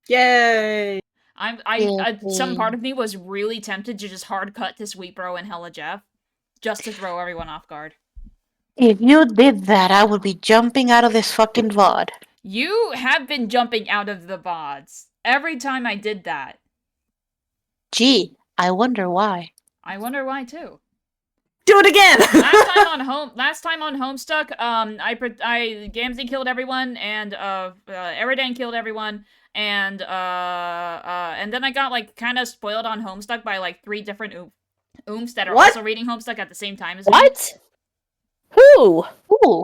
Yay! Some part of me was really tempted to just hard cut to Sweet Bro and Hella Jeff, just to throw everyone off guard. If you did that, I would be jumping out of this fucking VOD. You have been jumping out of the VODs every time I did that. Gee, I wonder why. I wonder why too. Do it again. last time on Homestuck, I Gamzee killed everyone, and Eridan killed everyone, and then I got like kind of spoiled on Homestuck by like 3 different oomps that are also reading Homestuck at the same time as me. What? Who?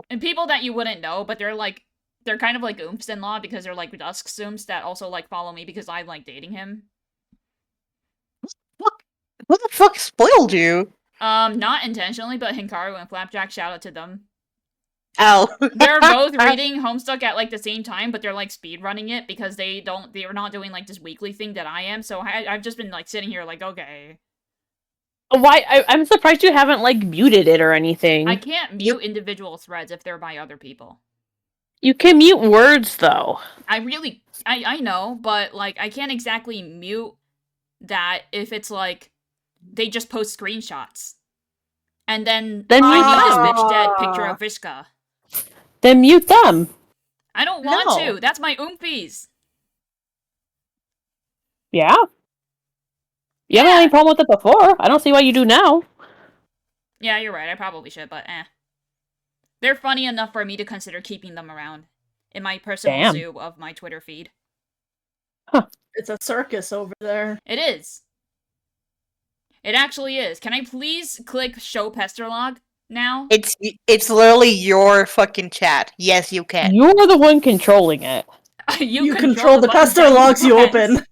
And people that you wouldn't know, but they're kind of like oomps in law because they're like Dusk oomps that also like follow me because I like dating him. Who the fuck spoiled you? Not intentionally, but Hikaru and Flapjack, shout out to them. Oh. They're both reading Homestuck at like the same time, but they're like speed running it because they're not doing like this weekly thing that I am. So I've just been like sitting here like, okay. Why? I'm surprised you haven't like muted it or anything. I can't mute individual threads if they're by other people. You can mute words though. I know, but like I can't exactly mute that if it's like they just post screenshots. And then I mute this bitch dead picture of Vishka. Then mute them. I don't want to. That's my oompies. Yeah. You haven't had any problem with it before. I don't see why you do now. Yeah, you're right. I probably should, but They're funny enough for me to consider keeping them around in my personal zoo of my Twitter feed. Huh. It's a circus over there. It is. It actually is. Can I please click show Pesterlog now? It's literally your fucking chat. Yes, you can. You're the one controlling it. you control the Pesterlogs you open.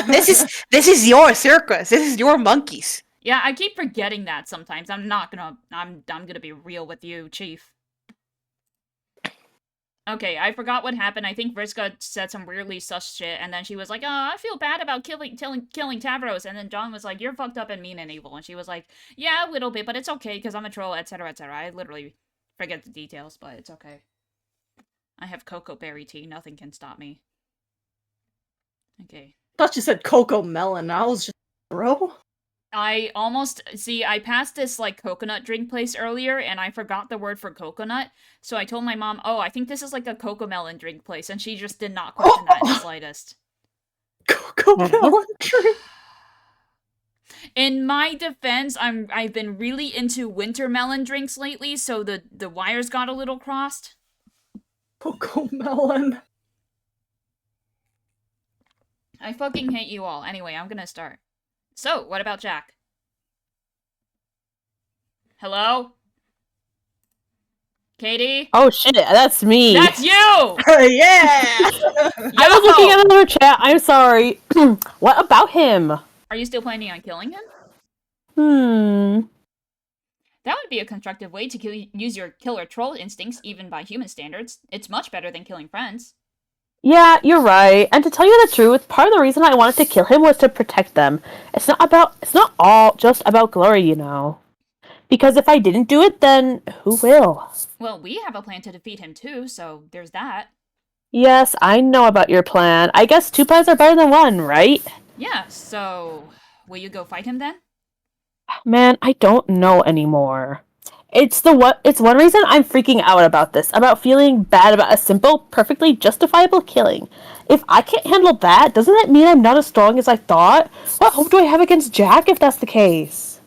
This is your circus. This is your monkeys. Yeah, I keep forgetting that sometimes. I'm gonna be real with you, Chief. Okay, I forgot what happened. I think Vriska said some weirdly sus shit, and then she was like, "Oh, I feel bad about killing Tavros," and then John was like, "You're fucked up and mean and evil," and she was like, "Yeah, a little bit, but it's okay, because I'm a troll, etc., etc." I literally forget the details, but it's okay. I have cocoa berry tea, nothing can stop me. Okay. I thought you said cocoa melon, I was just, bro? I passed this, like, coconut drink place earlier, and I forgot the word for coconut, so I told my mom, "Oh, I think this is, like, a cocomelon drink place," and she just did not question that in the slightest. Cocomelon drink? In my defense, I've been really into winter melon drinks lately, so the wires got a little crossed. Cocomelon. I fucking hate you all. Anyway, I'm gonna start. So, what about Jack? Hello? Katie? Oh shit, that's me. That's you! Yeah! I was looking at another chat, I'm sorry. What about him? Are you still planning on killing him? That would be a constructive way to use your killer troll instincts, even by human standards. It's much better than killing friends. Yeah, you're right. And to tell you the truth, part of the reason I wanted to kill him was to protect them. It's not all just about glory, you know. Because if I didn't do it, then who will? Well, we have a plan to defeat him too, so there's that. Yes, I know about your plan. I guess 2 plans are better than 1, right? Yeah, so will you go fight him then? Man, I don't know anymore. It's one reason I'm freaking out about this, about feeling bad about a simple, perfectly justifiable killing. If I can't handle that, doesn't that mean I'm not as strong as I thought? What hope do I have against Jack if that's the case?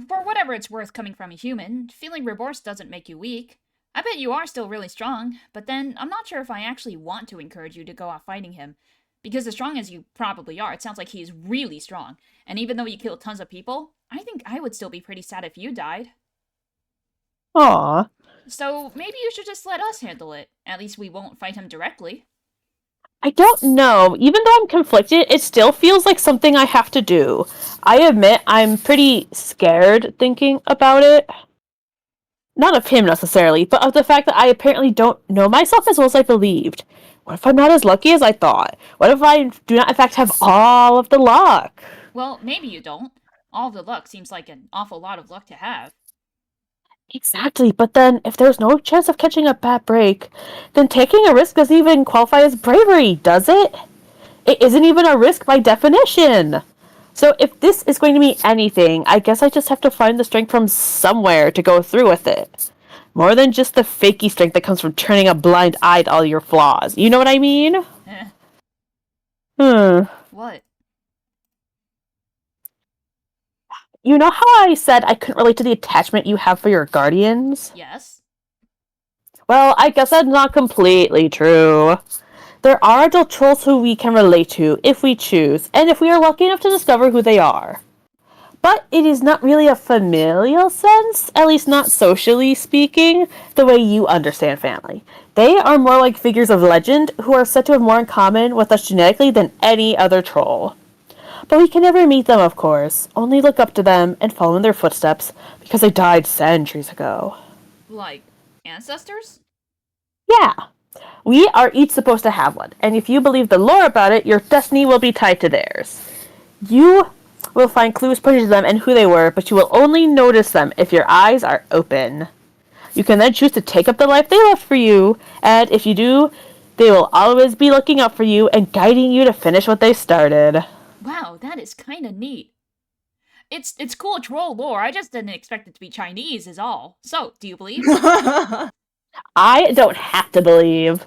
For whatever it's worth coming from a human, feeling remorse doesn't make you weak. I bet you are still really strong, but then I'm not sure if I actually want to encourage you to go off fighting him. Because as strong as you probably are, it sounds like he's really strong. And even though you killed tons of people, I think I would still be pretty sad if you died. Aww. So maybe you should just let us handle it. At least we won't fight him directly. I don't know. Even though I'm conflicted, it still feels like something I have to do. I admit I'm pretty scared thinking about it. Not of him necessarily, but of the fact that I apparently don't know myself as well as I believed. What if I'm not as lucky as I thought? What if I do not in fact have all of the luck? Well, maybe you don't. All of the luck seems like an awful lot of luck to have. Exactly, but then if there's no chance of catching a bad break, then taking a risk doesn't even qualify as bravery, does it? It isn't even a risk by definition. So if this is going to mean anything, I guess I just have to find the strength from somewhere to go through with it. More than just the fakey strength that comes from turning a blind eye to all your flaws. You know what I mean? What? You know how I said I couldn't relate to the attachment you have for your guardians? Yes? Well, I guess that's not completely true. There are adult trolls who we can relate to if we choose, and if we are lucky enough to discover who they are. But it is not really a familial sense, at least not socially speaking, the way you understand family. They are more like figures of legend who are said to have more in common with us genetically than any other troll. But we can never meet them, of course, only look up to them and follow in their footsteps because they died centuries ago. Like, ancestors? Yeah. We are each supposed to have one, and if you believe the lore about it, your destiny will be tied to theirs. You will find clues pointing to them and who they were, but you will only notice them if your eyes are open. You can then choose to take up the life they left for you, and if you do, they will always be looking out for you and guiding you to finish what they started. Wow, that is kinda neat. It's cool troll lore, I just didn't expect it to be Chinese is all. So, do you believe? I don't have to believe.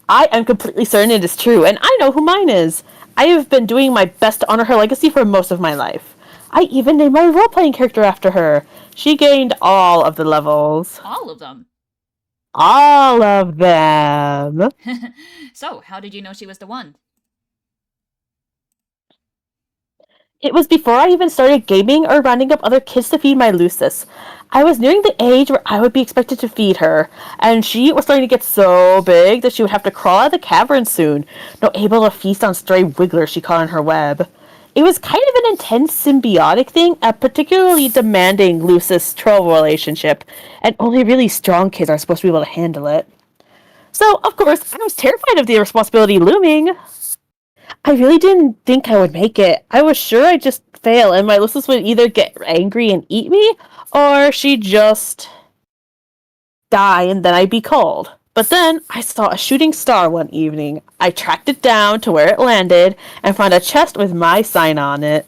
I am completely certain it is true, and I know who mine is. I have been doing my best to honor her legacy for most of my life. I even named my role-playing character after her. She gained all of the levels. All of them. All of them. So, how did you know she was the one? It was before I even started gaming or rounding up other kids to feed my Lucis. I was nearing the age where I would be expected to feed her, and she was starting to get so big that she would have to crawl out of the cavern soon, not able to feast on stray wigglers she caught in her web. It was kind of an intense symbiotic thing, a particularly demanding Lucis-troll relationship, and only really strong kids are supposed to be able to handle it. So, of course, I was terrified of the responsibility looming. I really didn't think I would make it. I was sure I'd just fail, and my Lucis would either get angry and eat me, or she'd just die and then I'd be cold. But then I saw a shooting star one evening. I tracked it down to where it landed and found a chest with my sign on it.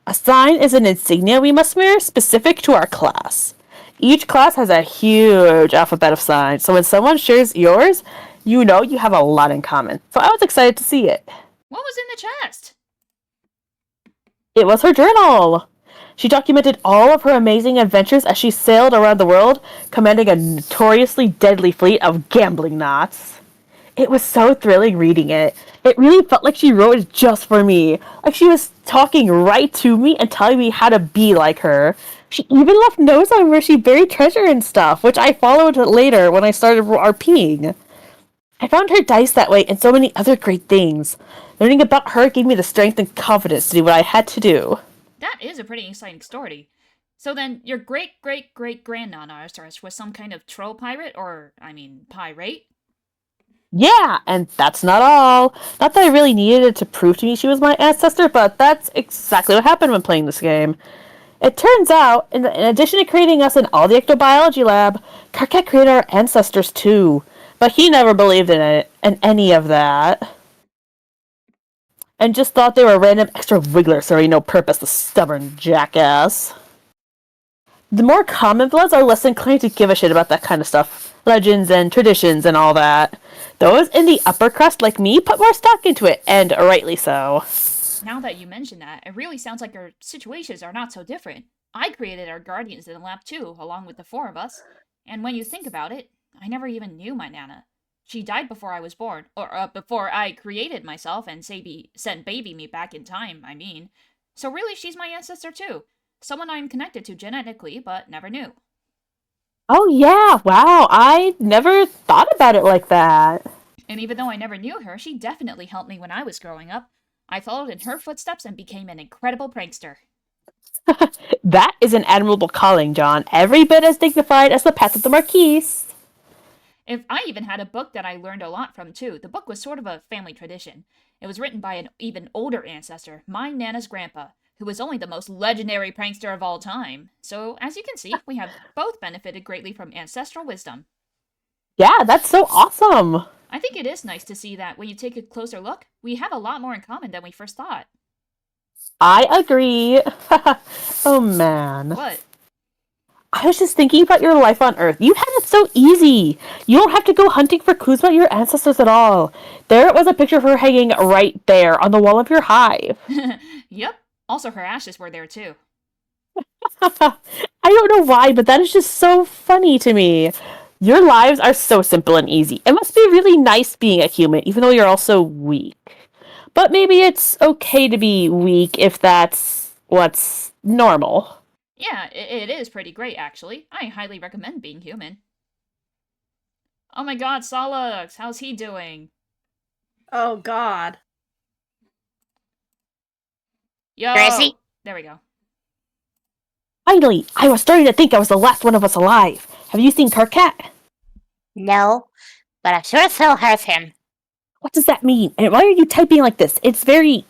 A sign is an insignia we must wear specific to our class. Each class has a huge alphabet of signs, so when someone shares yours, you know you have a lot in common. So I was excited to see it. What was in the chest? It was her journal. She documented all of her amazing adventures as she sailed around the world, commanding a notoriously deadly fleet of gambling knots. It was so thrilling reading it. It really felt like she wrote it just for me. Like she was talking right to me and telling me how to be like her. She even left notes on where she buried treasure and stuff, which I followed later when I started RPing. I found her dice that way and so many other great things. Learning about her gave me the strength and confidence to do what I had to do. That is a pretty exciting story. So then, your great-great-great-grandnana was some kind of troll pirate, or, pirate? Yeah, and that's not all. Not that I really needed it to prove to me she was my ancestor, but that's exactly what happened when playing this game. It turns out, in addition to creating us in all the ectobiology lab, Karkat created our ancestors too. But he never believed in any of that. And just thought they were random extra wigglers serving no purpose, the stubborn jackass. The more common bloods are less inclined to give a shit about that kind of stuff. Legends and traditions and all that. Those in the upper crust like me put more stock into it, and rightly so. Now that you mention that, it really sounds like our situations are not so different. I created our guardians in the lab too, along with the four of us. And when you think about it, I never even knew my Nana. She died before I was born, or before I created myself and sent baby me back in time, I mean. So really, she's my ancestor too. Someone I'm connected to genetically, but never knew. Oh yeah, wow, I never thought about it like that. And even though I never knew her, she definitely helped me when I was growing up. I followed in her footsteps and became an incredible prankster. That is an admirable calling, John. Every bit as dignified as the path of the Marquise. If I even had a book that I learned a lot from, too. The book was sort of a family tradition. It was written by an even older ancestor, my Nana's grandpa, who was only the most legendary prankster of all time. So, as you can see, we have both benefited greatly from ancestral wisdom. Yeah, that's so awesome. I think it is nice to see that when you take a closer look, we have a lot more in common than we first thought. I agree. Oh man. What? I was just thinking about your life on Earth. You had it so easy. You don't have to go hunting for clues about your ancestors at all. There was a picture of her hanging right there on the wall of your hive. Yep. Also, her ashes were there too. I don't know why, but that is just so funny to me. Your lives are so simple and easy. It must be really nice being a human, even though you're also weak. But maybe it's okay to be weak if that's what's normal. Yeah, it is pretty great, actually. I highly recommend being human. Oh my god, Solux! How's he doing? Oh god. Yo! Gracie? There we go. Finally, I was starting to think I was the last one of us alive. Have you seen Kirkcat? No, but I sure as hell have him. What does that mean? And why are you typing like this? It's very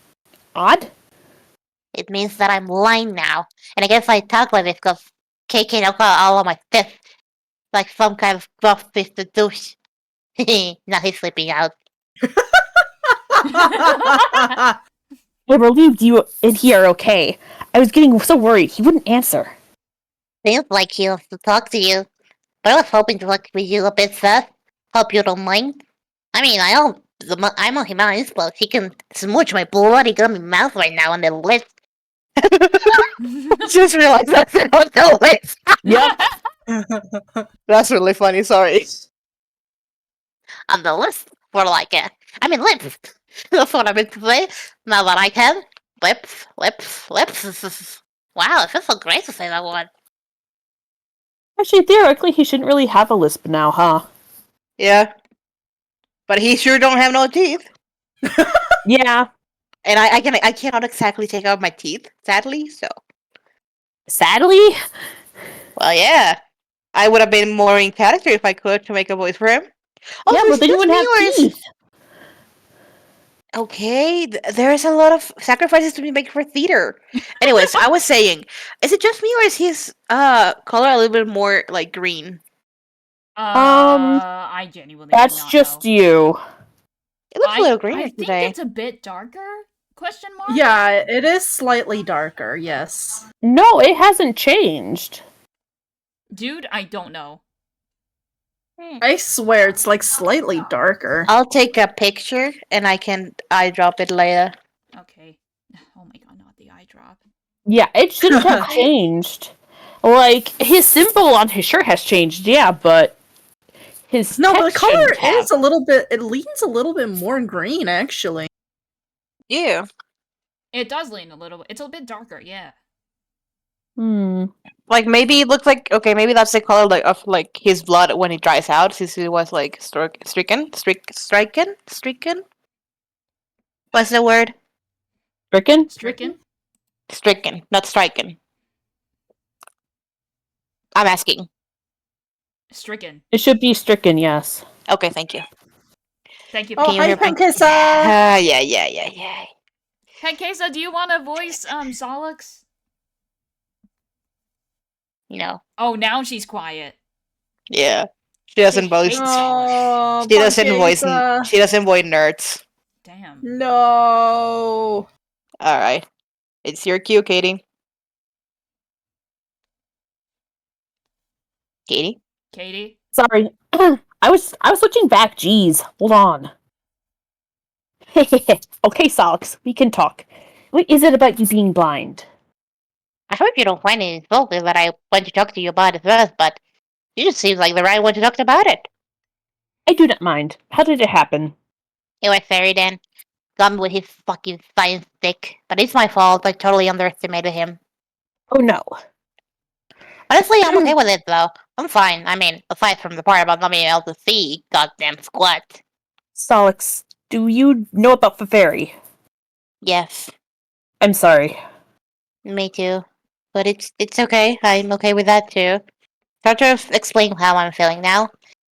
odd. It means that I'm lying now. And I guess I talk like this because KK knocked out all of my fists. Like some kind of buff-fisted douche. Now he's sleeping out. I relieved you and he are okay. I was getting so worried he wouldn't answer. Seems like he wants to talk to you. But I was hoping to talk with you a bit, Seth. Hope you don't mind. I mean, I'm on his close. He can smooch my bloody gummy mouth right now on the list. Just realized that's on the list. Yep. That's really funny, sorry. On the list for like lips. That's what I meant to say. Now that I can. Lips. Wow, it feels so great to say that one. Actually, theoretically, he shouldn't really have a lisp now, huh? Yeah. But he sure don't have no teeth. Yeah. And I cannot exactly take out my teeth, sadly, so. Sadly? Well, yeah. I would have been more in character if I could to make a voice for him. Yeah, but then you wouldn't have teeth. Okay, there's a lot of sacrifices to be made for theater. Anyways, I was saying, is it just me or is his color a little bit more like green? I genuinely do That's not just know. you. It looks a little greener I think today. it's a bit darker? Question mark? Yeah, it is slightly darker, yes. No, it hasn't changed. Dude, I don't know. I swear it's like slightly darker. I'll take a picture and I can drop it later. Okay. Oh my god, not the eye drop. Yeah, it shouldn't have changed. Like, his symbol on his shirt has changed, yeah, but his No, but the text color shouldn't have. is a little bit, it leans a little bit more green, actually. Yeah. It does lean a little bit. It's a bit darker, yeah. Like maybe it looks like maybe that's the color of his blood when it dries out, since it was like stricken. What's the word? Stricken? Stricken? Stricken, not stricken. I'm asking. Stricken. It should be stricken, yes. Okay, thank you. Thank you. Oh, Can you hi, hear me? Pankesa! Yeah. Hey, Kesa, do you want to voice, Solix? No. Oh, now she's quiet. Yeah. She doesn't voice. Oh, She doesn't voice. Pankesa. She doesn't voice nerds. Damn. No. All right. It's your cue, Katie. Katie. Katie? Sorry. I was switching back, jeez. Hold on. Okay, Solix, we can talk. What is it about you being blind? I hope you don't find it insulting that I want to talk to you about it first, but you just seem like the right one to talk about it. I do not mind. How did it happen? It was Fairy Dan. Got me with his fucking science stick. But it's my fault, I totally underestimated him. Oh no. Honestly, I'm okay with it though. I'm fine. I mean, aside from the part about not being able to see, goddamn squat. Solix, do you know about the fairy? Yes, I'm sorry. me too. But it's okay. I'm okay with that too. Try to explain how I'm feeling now.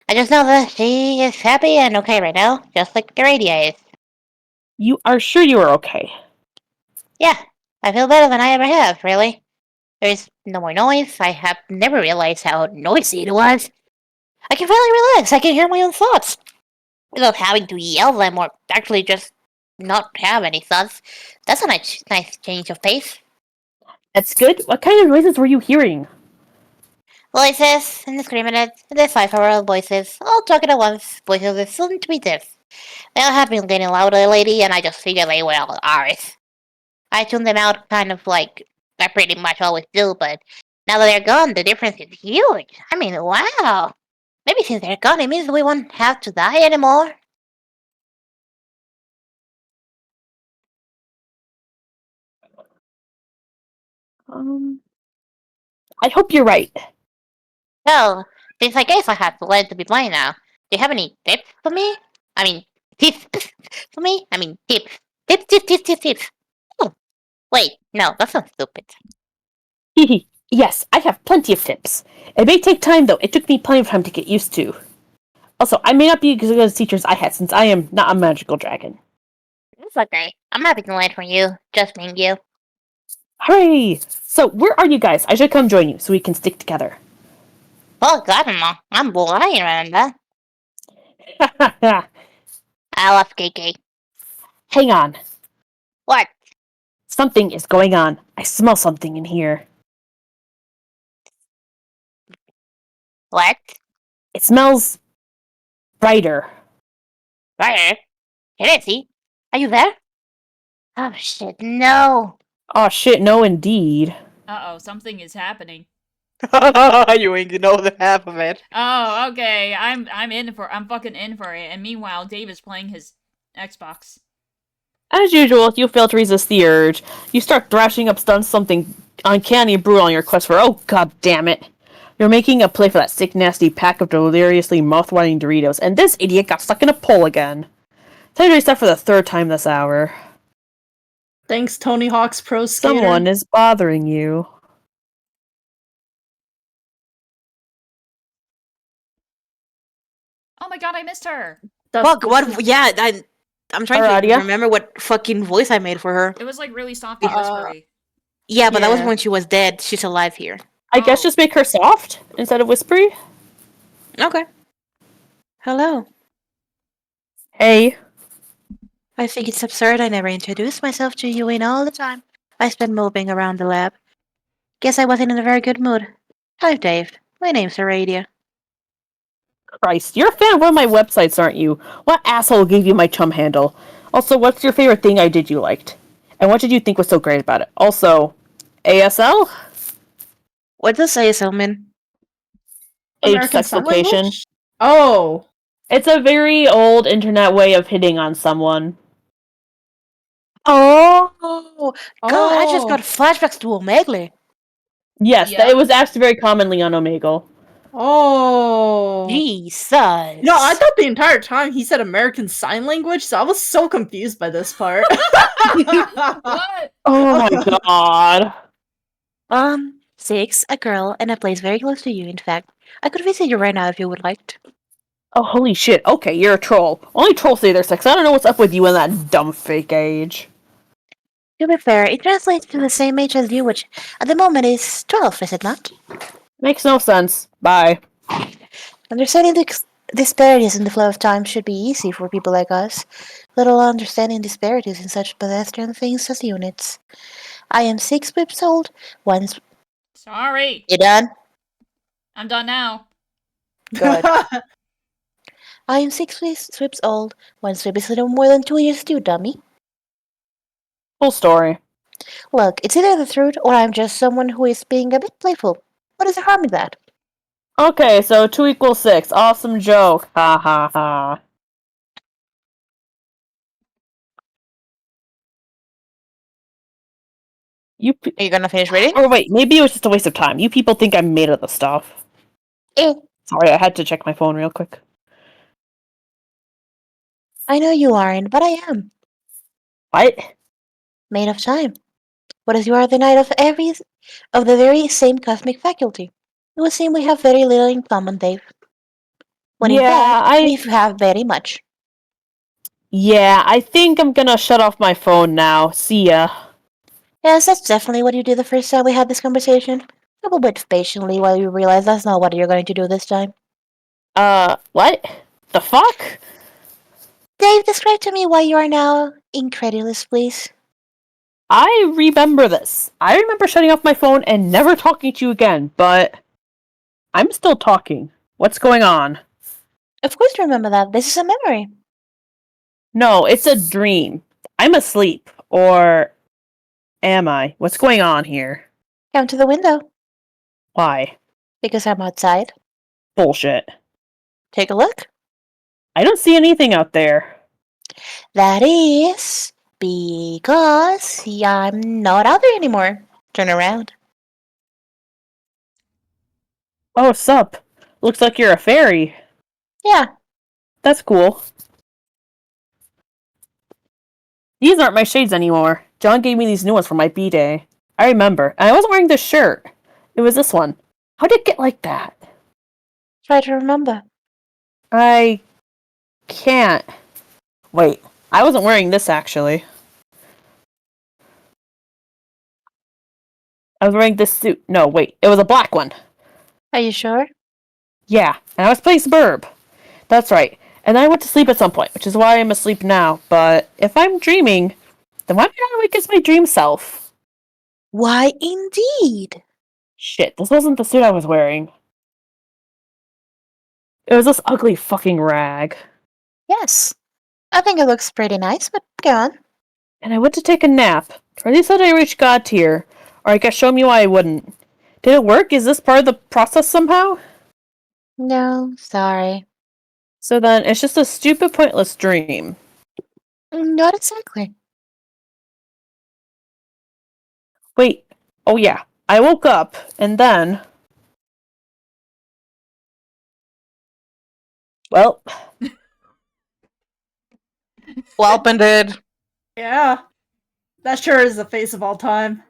I just know that she is happy and okay right now, just like Aradia is. You are sure you are okay? Yeah, I feel better than I ever have, really. There's no more noise. I have never realized how noisy it was. I can finally relax. I can hear my own thoughts. without having to yell them or actually just not have any thoughts. That's a nice change of pace. That's good. What kind of noises were you hearing? Voices, indiscriminate, indecipherable voices, all talking at once, voices that soon to be deaf. They all have been getting louder lately, and I just figured they were all ours. I tuned them out kind of like I pretty much always do, but now that they're gone, the difference is huge. I mean, wow. Maybe since they're gone, it means we won't have to die anymore. I hope you're right. So, since I guess I have to learn to be blind now, do you have any tips for me? I mean, tips for me? I mean, tips. Tips. Oh, wait, no, that sounds stupid. Hehe. Yes, I have plenty of tips. It may take time, though. It took me plenty of time to get used to. Also, I may not be as good as teachers I had, since I am not a magical dragon. It's okay. I'm happy to learn from you. Just being you. Hooray! So, where are you guys? I should come join you, so we can stick together. Oh, God, no. I'm blind, remember? I love KK. Hang on. What? Something is going on. I smell something in here. What? It smells brighter. Right. Can I see? Are you there? Oh, shit, no. Oh shit, no indeed. Uh-oh, something is happening. You ain't know the half of it. Oh, okay. I'm fucking in for it. And meanwhile, Dave is playing his Xbox. As usual, you fail to resist the urge. You start thrashing up stunts something uncanny brutal on your quest for god damn it. You're making a play for that sick nasty pack of deliriously mouth-watering Doritos, and this idiot got stuck in a pole again. Time to restart for the third time this hour. Thanks, Tony Hawk's Pro Skater. Someone is bothering you. Oh my god, I missed her. Fuck, what? Yeah, I'm trying to Aradia? remember what fucking voice I made for her. It was like really soft and whispery. Yeah, but that was Yeah. when she was dead. She's alive here. I guess just make her soft instead of whispery? Okay. Hello. Hey. I think it's absurd I never introduced myself to you in all the time I spent moping around the lab. Guess I wasn't in a very good mood. Hi, Dave. My name's Aradia. Christ, you're a fan of one of my websites, aren't you? What asshole gave you my chum handle? Also, what's your favorite thing I did you liked? And what did you think was so great about it? Also, ASL? What does ASL mean? Age, American sex, Sign location. Language? Oh. It's a very old internet way of hitting on someone. Oh! God, I just Oh. got flashbacks to Omegle. Yes, Yeah. it was asked very commonly on Omegle. Oh. Jesus. No, I thought the entire time he said American Sign Language, so I was so confused by this part. What? Oh my god. 6, a girl, and a place very close to you, in fact. I could visit you right now if you would like. Oh, holy shit. Okay, you're a troll. Only trolls say their sex. I don't know what's up with you in that dumb fake age. To be fair, it translates to the same age as you, which at the moment is 12, is it not? Makes no sense. Bye. Understanding the disparities in the flow of time should be easy for people like us, let alone understanding disparities in such pedestrian things as units. I am 6 whips old, once. Sorry. You done? I'm done now. Good. I am 6 whips old, one swip is little more than 2 years too, dummy. Full story. Look, it's either the truth or I'm just someone who is being a bit playful. What is the harm in that? Okay, so 2 equals 6. Awesome joke. Ha ha ha. Are you gonna finish reading? Or wait, maybe it was just a waste of time. You people think I'm made of the stuff. Sorry, I had to check my phone real quick. I know you aren't, but I am. What? Made of time. What as you are the knight of the very same cosmic faculty. It would seem we have very little in common, Dave. When in fact, we have very much. Yeah, I think I'm gonna shut off my phone now. See ya. Yes, that's definitely what you did the first time we had this conversation. I will wait patiently while you realize that's not what you're going to do this time. What? The fuck? Dave, describe to me why you are now incredulous, please. I remember this. I remember shutting off my phone and never talking to you again, but I'm still talking. What's going on? Of course, remember that. This is a memory. No, it's a dream. I'm asleep. Or am I? What's going on here? Come to the window, Why? because I'm outside. Bullshit. Take a look. I don't see anything out there. That is because I'm not out there anymore. Turn around. Oh, sup. Looks like you're a fairy. Yeah, That's cool. These aren't my shades anymore. John gave me these new ones for my B-day. I remember. And I wasn't wearing this shirt. It was this one. How did it get like that? try to remember. I can't. Wait. I wasn't wearing this, actually. I was wearing this suit. No, wait. It was a black one. Are you sure? Yeah. And I was playing Suburb. That's right. And I went to sleep at some point, which is why I'm asleep now. But if I'm dreaming, then why am I not awake as my dream self? Why, indeed. Shit, this wasn't the suit I was wearing. It was this ugly fucking rag. Yes. I think it looks pretty nice, but go on. And I went to take a nap. Trezzy said I reached God tier, or I guess show me why I wouldn't. Did it work? Is this part of the process somehow? No, sorry. So then, it's just a stupid, pointless dream. Not exactly. Wait. Oh yeah. I woke up, and then... Well, Welp did. Yeah. That sure is the face of all time.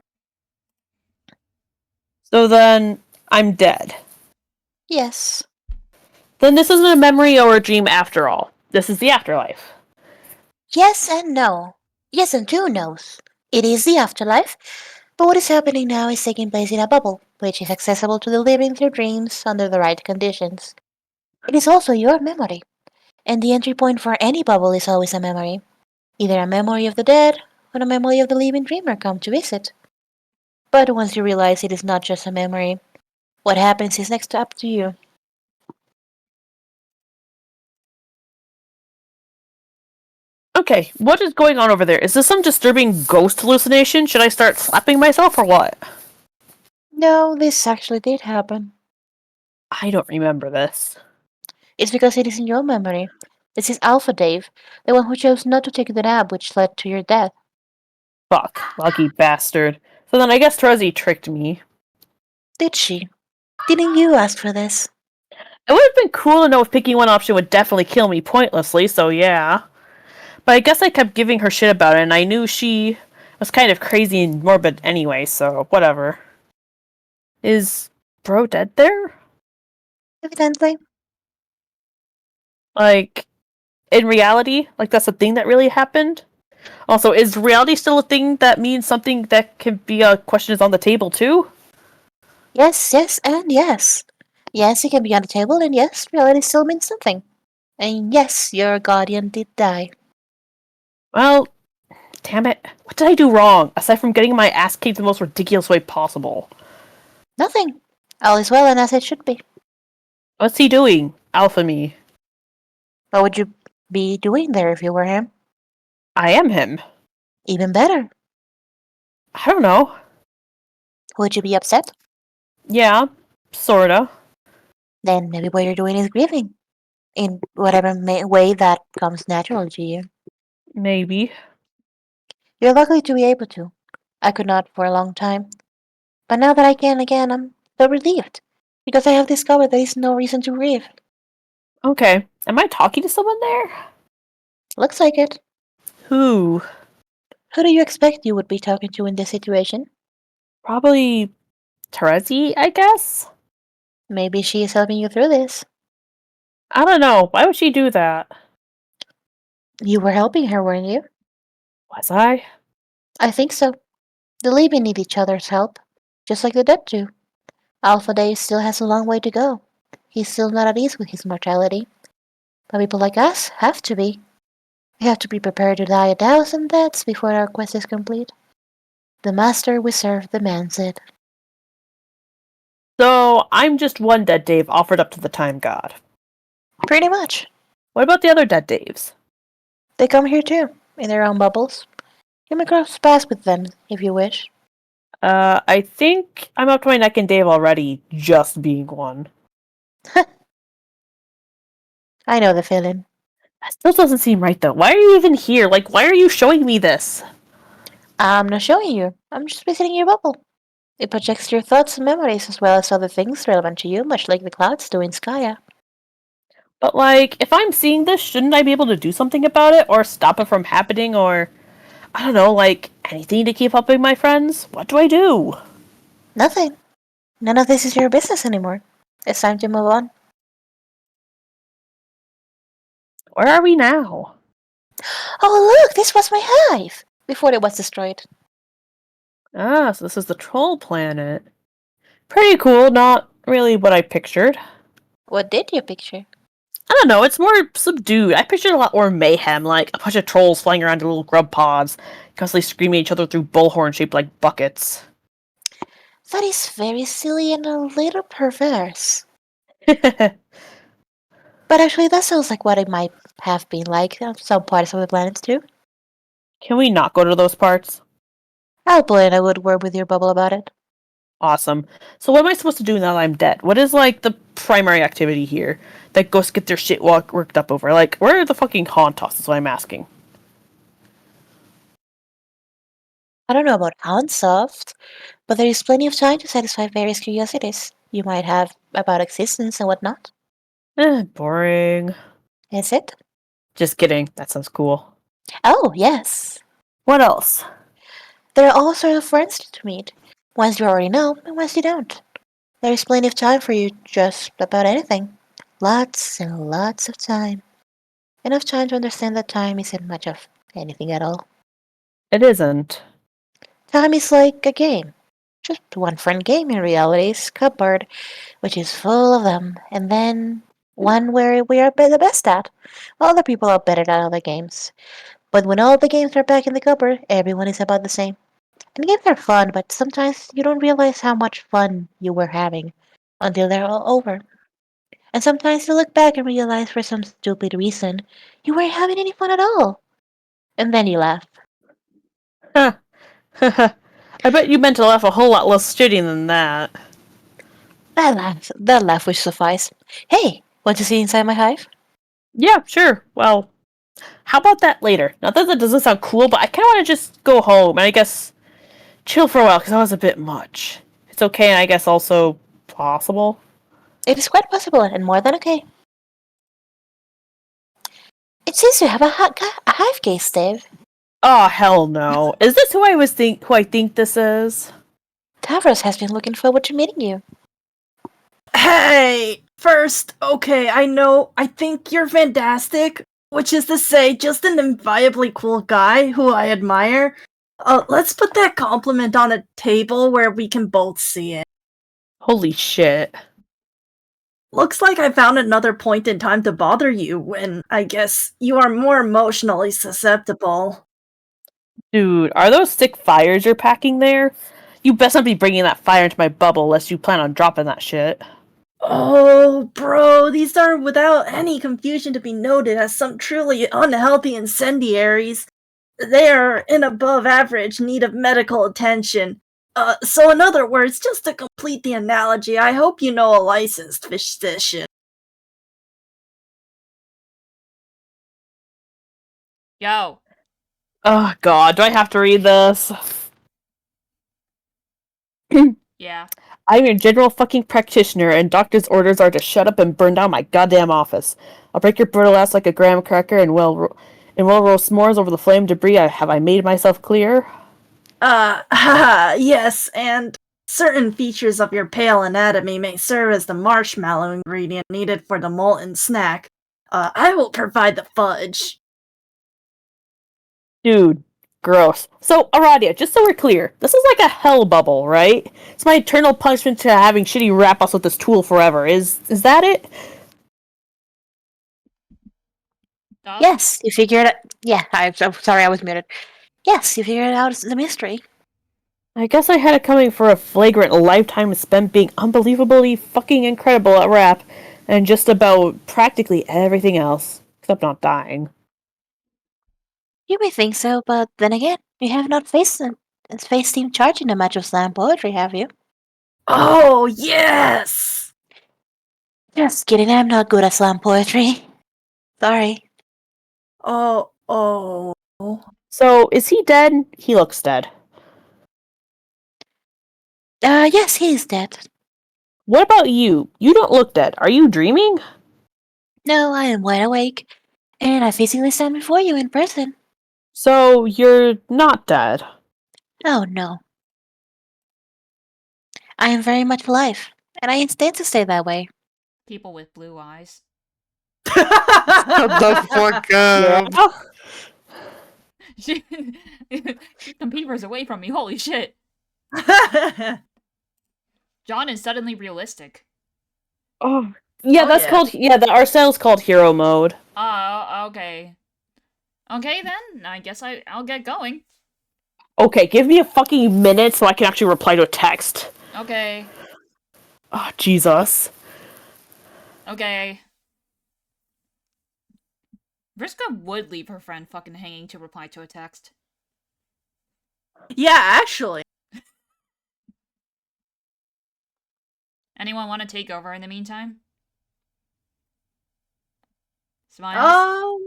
so then, I'm dead. Yes. Then this isn't a memory or a dream after all. This is the afterlife. Yes and no. Yes and two no's. It is the afterlife, but what is happening now is taking place in a bubble, which is accessible to the living through dreams under the right conditions. It is also your memory, and the entry point for any bubble is always a memory. Either a memory of the dead, or a memory of the living dreamer come to visit. But once you realize it is not just a memory, what happens is next up to you. Okay, what is going on over there? Is this some disturbing ghost hallucination? Should I start slapping myself or what? No, this actually did happen. I don't remember this. It's because it is in your memory. This is Alpha Dave, the one who chose not to take the nap which led to your death. Fuck, lucky bastard. So then I guess Trezzy tricked me. Did she? Didn't you ask for this? It would have been cool to know if picking one option would definitely kill me pointlessly, so yeah. But I guess I kept giving her shit about it, and I knew she was kind of crazy and morbid anyway, so whatever. Is Bro dead there? Evidently. Like, in reality? Like, that's a thing that really happened? Also, is reality still a thing that means something that can be a question is on the table too? Yes, yes, and yes. Yes, it can be on the table, and yes, reality still means something. And yes, your guardian did die. Well, damn it. What did I do wrong, aside from getting my ass kicked the most ridiculous way possible? Nothing. All is well and as it should be. What's he doing? Alpha me. What would you be doing there if you were him? I am him. Even better. I don't know. Would you be upset? Yeah, sorta. Then maybe what you're doing is grieving. In whatever way that comes naturally to you. Maybe. You're lucky to be able to. I could not for a long time. But now that I can again, I'm so relieved. Because I have discovered there is no reason to grieve. Okay. Am I talking to someone there? Looks like it. Who? Who do you expect you would be talking to in this situation? Probably Terezi, I guess? Maybe she is helping you through this. I don't know. Why would she do that? You were helping her, weren't you? Was I? I think so. The living need each other's help, just like the dead do. Alpha Dave still has a long way to go. He's still not at ease with his mortality. But people like us have to be. We have to be prepared to die 1,000 deaths before our quest is complete. The master we serve demands it. So, I'm just one dead Dave offered up to the time god. Pretty much. What about the other dead Daves? They come here too, in their own bubbles. You may cross paths with them, if you wish. I think I'm up to my neck in Dave already, just being one. I know the feeling. That still doesn't seem right, though. Why are you even here? Like, why are you showing me this? I'm not showing you. I'm just visiting your bubble. It projects your thoughts and memories as well as other things relevant to you, much like the clouds do in Skya. But, like, if I'm seeing this, shouldn't I be able to do something about it? Or stop it from happening? Or, I don't know, like, anything to keep helping my friends? What do I do? Nothing. None of this is your business anymore. It's time to move on. Where are we now? Oh, look! This was my hive! Before it was destroyed. Ah, so this is the troll planet. Pretty cool, not really what I pictured. What did you picture? I don't know, it's more subdued. I pictured a lot more mayhem, like a bunch of trolls flying around in little grub pods, constantly screaming at each other through bullhorns shaped like buckets. That is very silly and a little perverse. Can But actually, that sounds like what it might have been like on some parts of the planet too. we not go to those parts? I'll play in a good word with your bubble about it. Awesome. So what am I supposed to do now that I'm dead? What is, like, the primary activity here that ghosts get their shit worked up over? Like, where are the fucking hauntos is what I'm asking. I don't know about Unsoft, but there is plenty of time to satisfy various curiosities you might have about existence and whatnot. Boring. Is it? Just kidding. That sounds cool. Oh, yes. What else? There are all sorts of friends to meet. Ones you already know, and ones you don't. There is plenty of time for you just about anything. Lots and lots of time. Enough time to understand that time isn't much of anything at all. It isn't. Time is like a game. Just one friend game in reality's cupboard, which is full of them, and then one where we are the best at. Other people are better at other games. But when all the games are back in the cupboard, everyone is about the same. And games are fun, but sometimes you don't realize how much fun you were having until they're all over. And sometimes you look back and realize for some stupid reason you weren't having any fun at all. And then you laugh. Huh. I bet you meant to laugh a whole lot less shitty than that. That laugh will suffice. Hey, want to see inside my hive? Yeah, sure. Well, how about that later? Not that doesn't sound cool, but I kind of want to just go home and I guess chill for a while because that was a bit much. It's okay and I guess also possible. It is quite possible and more than okay. It seems you have a hive case, Dave. Oh hell no! Is this who I think this is? Tavros has been looking forward to meeting you. Hey! First, okay, I think you're fantastic, which is to say, just an inviolably cool guy who I admire. Let's put that compliment on a table where we can both see it. Holy shit. Looks like I found another point in time to bother you when, I guess, you are more emotionally susceptible. Dude, are those sick fires you're packing there? You best not be bringing that fire into my bubble unless you plan on dropping that shit. Oh, bro, these are without any confusion to be noted as some truly unhealthy incendiaries. They are in above average need of medical attention. So in other words, just to complete the analogy, I hope you know a licensed physician. Yo. Oh god, do I have to read this? Yeah. I'm your general fucking practitioner, and doctor's orders are to shut up and burn down my goddamn office. I'll break your brittle ass like a graham cracker and we'll roll s'mores over the flame debris. Have I made myself clear? Haha, yes, and certain features of your pale anatomy may serve as the marshmallow ingredient needed for the molten snack. I will provide the fudge. Dude, gross. So, Aradia, just so we're clear, this is like a hell bubble, right? It's my eternal punishment to having shitty wrap us with this tool forever. Is that it? Dusk? Yes, you figured it. Yeah, I'm sorry, I was muted. Yes, you figured out the mystery. I guess I had it coming for a flagrant lifetime spent being unbelievably fucking incredible at rap, and just about practically everything else, except not dying. You may think so, but then again, you have not faced Team Charge in a match of slam poetry, have you? Oh, yes! Just kidding, I'm not good at slam poetry. Sorry. Oh. So, is he dead? He looks dead. Yes, he is dead. What about you? You don't look dead. Are you dreaming? No, I am wide awake, and I physically stand before you in person. So, you're not dead. Oh no. I am very much alive, and I intend to stay that way. People with blue eyes. Shut the fuck Yeah. up. Keep them peepers away from me, holy shit. John is suddenly realistic. Oh. Yeah, Oh, that's yeah. called. Yeah, our style's called hero mode. Oh, okay. Okay then, I guess I'll get going. Okay, give me a fucking minute so I can actually reply to a text. Okay. Oh, Jesus. Okay. Vriska would leave her friend fucking hanging to reply to a text. Yeah, actually. Anyone want to take over in the meantime? Smiles?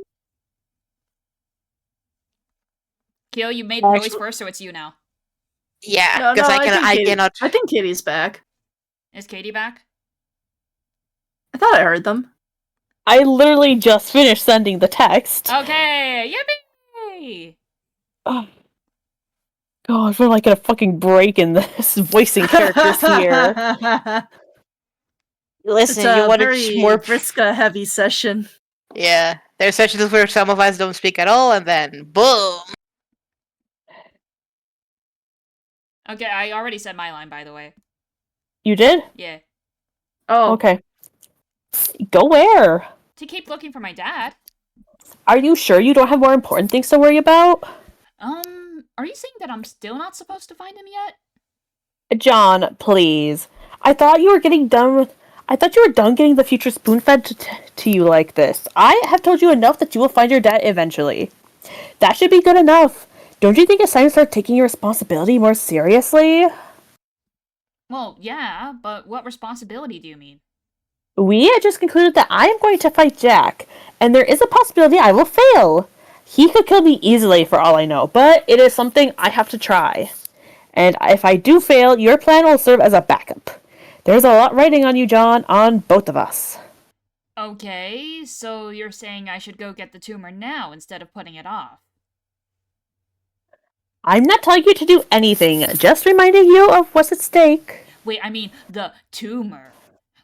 Kyo, you made the noise first, so it's you now. Yeah, No, because I Katie, cannot. I think Katie's back. Is Katie back? I thought I heard them. I literally just finished sending the text. Okay! Yippee! Oh. God, we're like at a fucking break in this voicing characters here. Listen, It's you a want very more? Vriska heavy session. Yeah, there's sessions where some of us don't speak at all, and then boom. Okay, I already said my line, by the way. You did? Yeah. Oh, Okay. Go where? To keep looking for my dad. Are you sure you don't have more important things to worry about? Are you saying that I'm still not supposed to find him yet? John, please. I thought you were done getting the future spoon-fed to you like this. I have told you enough that you will find your dad eventually. That should be good enough. Don't you think it's time to start taking your responsibility more seriously? Well, yeah, but what responsibility do you mean? We had just concluded that I am going to fight Jack, and there is a possibility I will fail. He could kill me easily for all I know, but it is something I have to try. And if I do fail, your plan will serve as a backup. There's a lot riding on you, John, on both of us. Okay, so you're saying I should go get the tumor now instead of putting it off. I'm not telling you to do anything, just reminding you of what's at stake. Wait, I mean the tumor.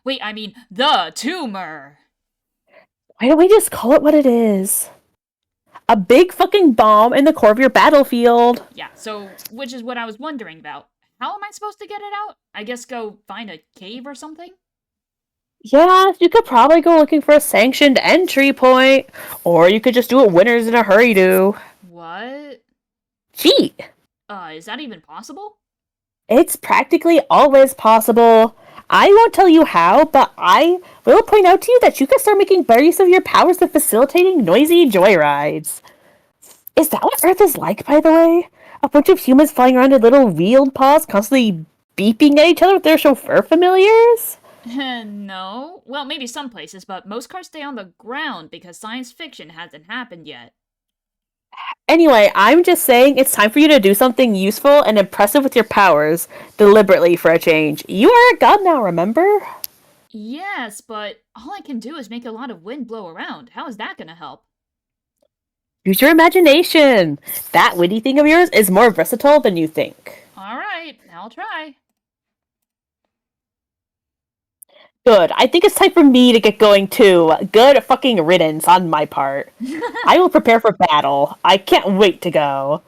The tumor! Why don't we just call it what it is? A big fucking bomb in the core of your battlefield. Yeah, so, which is what I was wondering about. How am I supposed to get it out? I guess go find a cave or something? Yeah, you could probably go looking for a sanctioned entry point, or you could just do what winners in a hurry do. What? Cheat! Is that even possible? It's practically always possible. I won't tell you how, but I will point out to you that you can start making better use of your powers of facilitating noisy joyrides. Is that what Earth is like, by the way? A bunch of humans flying around in little wheeled paws, constantly beeping at each other with their chauffeur familiars? No. Well, maybe some places, but most cars stay on the ground because science fiction hasn't happened yet. Anyway, I'm just saying it's time for you to do something useful and impressive with your powers, deliberately for a change. You are a god now, remember? Yes, but all I can do is make a lot of wind blow around. How is that gonna help? Use your imagination! That witty thing of yours is more versatile than you think. Alright, I'll try. Good. I think it's time for me to get going too. Good fucking riddance on my part. I will prepare for battle. I can't wait to go.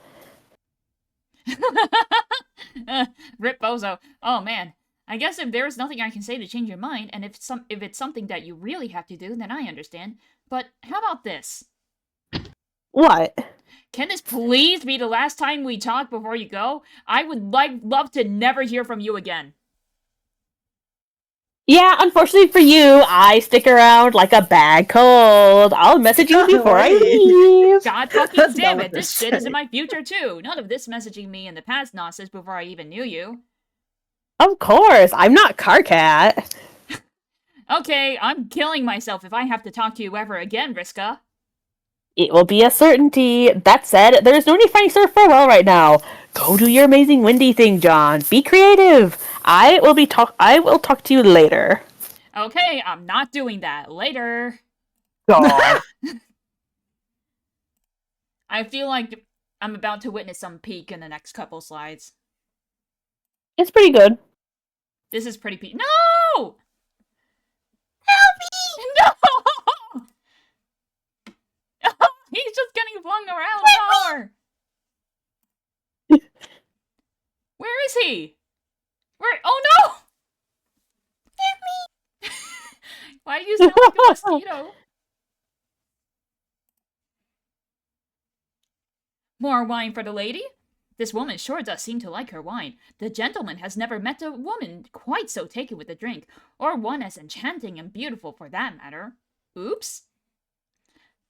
Rip Bozo. Oh man. I guess if there's nothing I can say to change your mind, and if it's something that you really have to do, then I understand. But how about this? What? Can this please be the last time we talk before you go? I would love to never hear from you again. Yeah, unfortunately for you, I stick around like a bad cold. I'll message you before I leave. God fucking That's damn not what it, this they're shit is in saying. my future too. None of this messaging me in the past nonsense before I even knew you. Of course, I'm not Carcat. Okay, I'm killing myself if I have to talk to you ever again, Vriska. It will be a certainty. That said, there is no need finding Sir farewell right now. Go do your amazing windy thing, John. Be creative. I will talk to you later. Okay, I'm not doing that. Later. God. I feel like I'm about to witness some peak in the next couple slides. It's pretty good. This is pretty peak. No! Help me! No! He's just getting flung around more! Where is he? Where? Oh no! Help me! Why do you sound like a mosquito? More wine for the lady? This woman sure does seem to like her wine. The gentleman has never met a woman quite so taken with the drink, or one as enchanting and beautiful for that matter. Oops.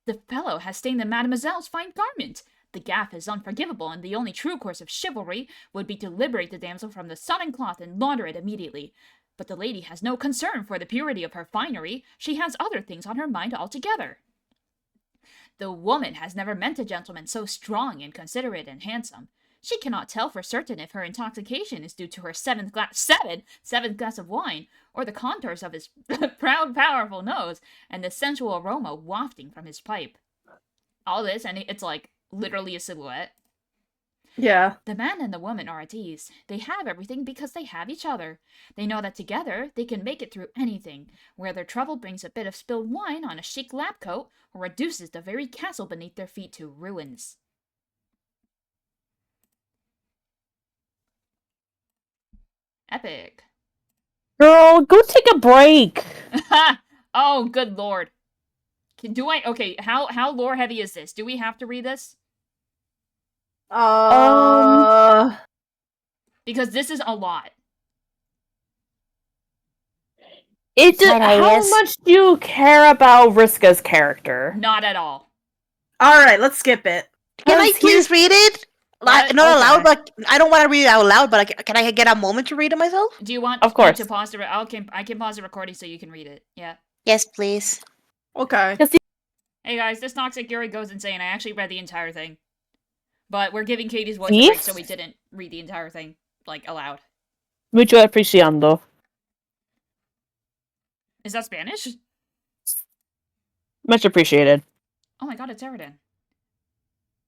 The fellow has stained the mademoiselle's fine garment. The gaffe is unforgivable, and the only true course of chivalry would be to liberate the damsel from the sodden cloth and launder it immediately. But the lady has no concern for the purity of her finery. She has other things on her mind altogether. The woman has never met a gentleman so strong and considerate and handsome. She cannot tell for certain if her intoxication is due to her seventh glass of wine, or the contours of his proud, powerful nose, and the sensual aroma wafting from his pipe. All this, and it's like literally a silhouette. Yeah. The man and the woman are at ease. They have everything because they have each other. They know that together they can make it through anything, whether trouble brings a bit of spilled wine on a chic lab coat or reduces the very castle beneath their feet to ruins. Epic. Girl, go take a break. Oh, good lord. Okay, how lore heavy is this? Do we have to read this? Because this is a lot. How much do you care about Vriska's character? Not at all. Alright, let's skip it. Can I please read it? Not Okay. aloud, but I don't want to read it out loud, but can I get a moment to read it myself? Do you want Of course. me to pause the okay, I can pause the recording so you can read it. Yeah. Yes, please. Okay. Hey guys, this Toxic Yuri goes insane. I actually read the entire thing. But we're giving Katie's voice a break, so we didn't read the entire thing, like, aloud. Mucho apreciando. Is that Spanish? Much appreciated. Oh my god, it's Eridan.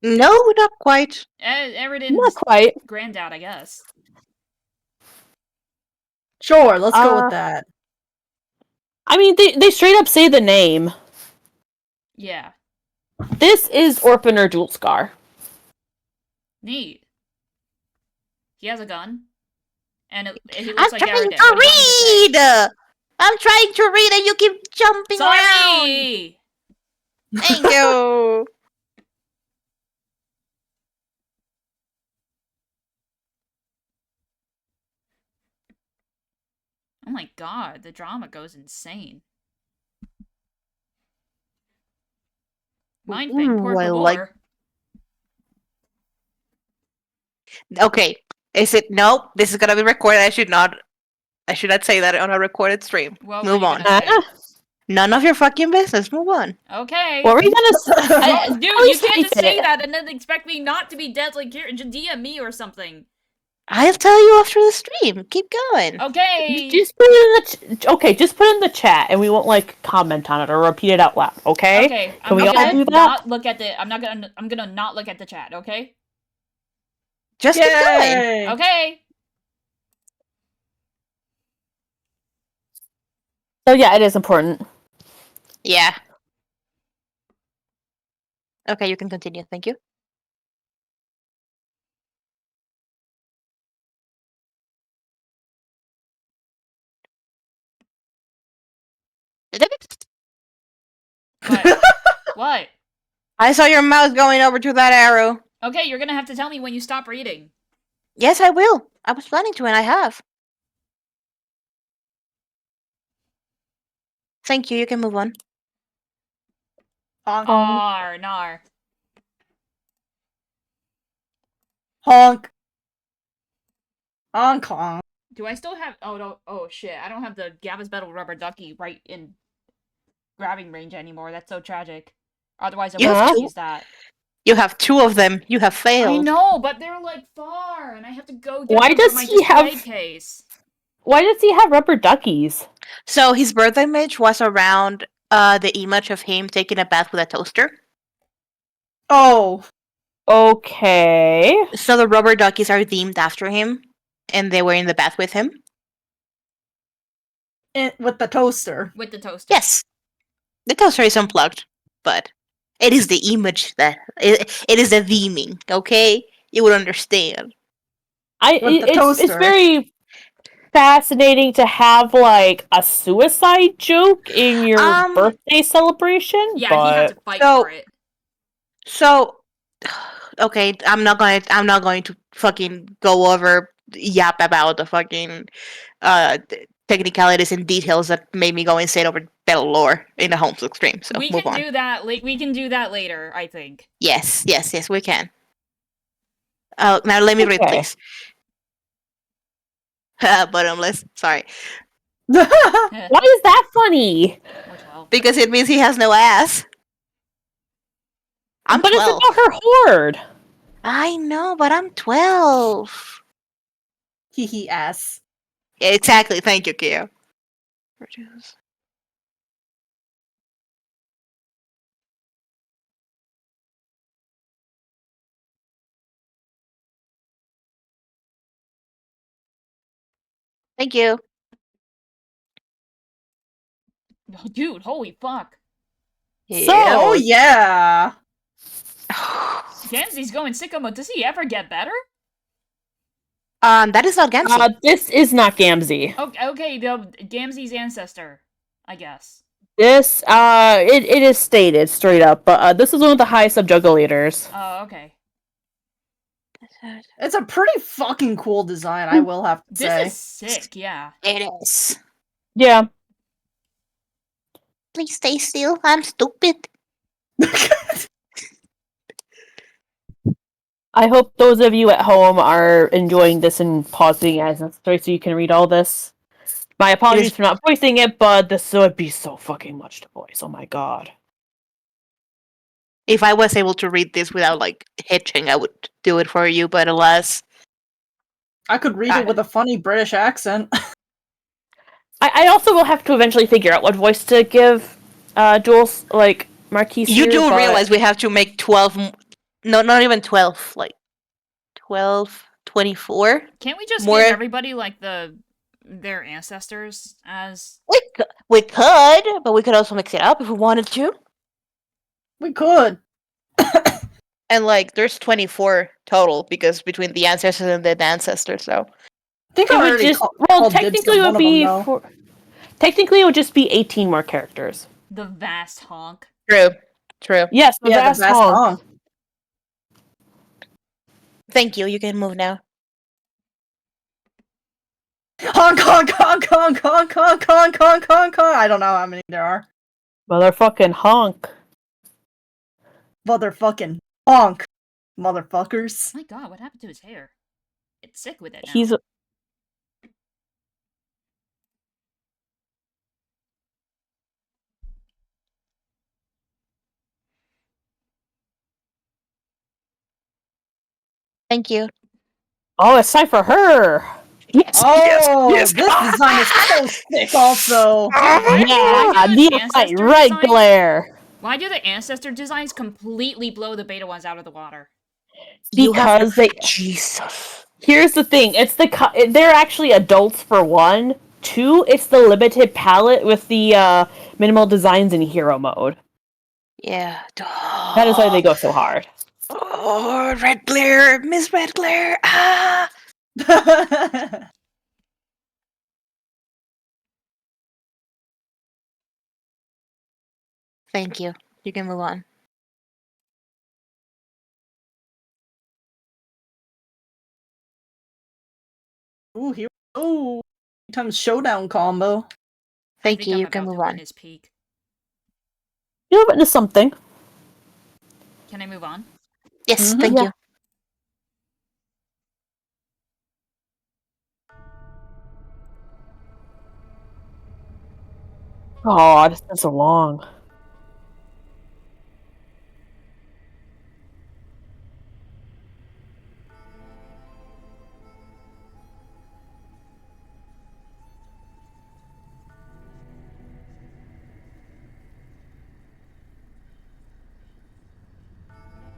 No, not quite. Eridan's Not quite. granddad, I guess. Sure, let's go with that. I mean, they straight up say the name. Yeah. This is Orphaner Dulscar. Neat. He has a gun. And he looks I'm like trying Eridan. to read! I'm trying to read and you keep jumping around! Sorry! Thank you! Oh my god, the drama goes insane. Mind thing, por favor. Okay, is it no? This is gonna be recorded. I should not say that on a recorded stream. What Move were you on. gonna say? None of your fucking business. Move on. Okay. What were you gonna say? Dude, you can't just say that and then expect me not to be deadly. Just DM me or something. I'll tell you after the stream. Keep going. Okay. Just put it in the just put it in the chat, and we won't like comment on it or repeat it out loud. Okay? Okay. Can we all do that? Not look at the. I'm gonna not look at the chat. Okay. Just keep going. Okay. So yeah, it is important. Yeah. Okay, you can continue. Thank you. What? What? I saw your mouse going over to that arrow. Okay, you're gonna have to tell me when you stop reading. Yes, I will. I was planning to, and I have. Thank you. You can move on. Honk. Nar. Honk. Honk honk. Do I still have? Oh no! Oh shit! I don't have the Gabba's Battle Rubber Ducky right in grabbing range anymore. That's so tragic. Otherwise, I You would have have two. used that. You have two of them. You have I failed. know, but they're like far, and I have to go get Why them does from my he display have- case. Why does he have rubber duckies? So his birth image was around the image of him taking a bath with a toaster. Oh. Okay. So the rubber duckies are themed after him, and they were in the bath with him. With the toaster. With the toaster. Yes, the toaster is unplugged, but it is the image that it is the theming. Okay, you would understand. With the It's toaster. very fascinating to have like a suicide joke in your birthday celebration. Yeah, but... he had to fight So- for it. So, okay, I'm not going to fucking go over yap about the fucking technicalities and details that made me go insane over battle lore in the Homestuck stream. So We move can on. do that. We can do that later. I think. Yes, we can. Now let me read, Okay. please. Bottomless. Sorry, Why is that funny? Or 12. because it means he has no ass. I'm but 12. it's about her hoard. I know, but I'm 12. Hee ass. Exactly. Thank you, Kyo. Thank you. Oh, dude, holy fuck. So- Oh yeah. Gamzee's going sicko mode. Does he ever get better? That is not Gamzee. This is not Gamzee. Okay, the Gamzee's ancestor, I guess. This, it is stated straight up, but this is one of the highest subjugulators. Oh, okay. It's a pretty fucking cool design, I will have to This say. is sick, yeah. It is. Yeah. Please stay still. I'm stupid. I hope those of you at home are enjoying this and pausing as necessary so you can read all this. My apologies for not voicing it, but this would be so fucking much to voice. Oh my god. If I was able to read this without like hitching, I would do it for you, but alas. I could read it with a funny British accent. I also will have to eventually figure out what voice to give Jules, like, Marquise. You do realize we have to make 12. No, not even 12. Like 12, 24. Can't we just More- give everybody like their ancestors as? We could, but we could also mix it up if we wanted to. We could. And like, there's 24 total because between the ancestors and the ancestors. So I think It I would already just called well, dibs on technically it one would of them, be though. technically it would just be 18 more characters. The vast honk. true. Yes, the Yeah, vast the best honk. song. Thank you. You can move now. Honk, honk, honk, honk, honk, honk, honk, honk, honk, honk. I don't know how many there are. Motherfucking honk. Motherfucking honk. Motherfuckers. My god, what happened to his hair? It's sick with it now. He's Thank you. Oh, it's time for her. Yes. Oh, this design is so sick also. Yeah, do the ancestor red designs? glare. Why do the ancestor designs completely blow the beta ones out of the water? Because they Jesus. Here's the thing. It's they're actually adults for one. Two, it's the limited palette with the minimal designs in hero mode. Yeah. That is why they go so hard. Oh, red glare, Miss Red Glare. Ah. Thank you. You can move on. Ooh, here. Ooh, times showdown combo. I Thank think you. I'm You can about move to on. witness peak. You'll witness something. Can I move on? Yes, Mhm. thank Yeah. you. God, it's been so long.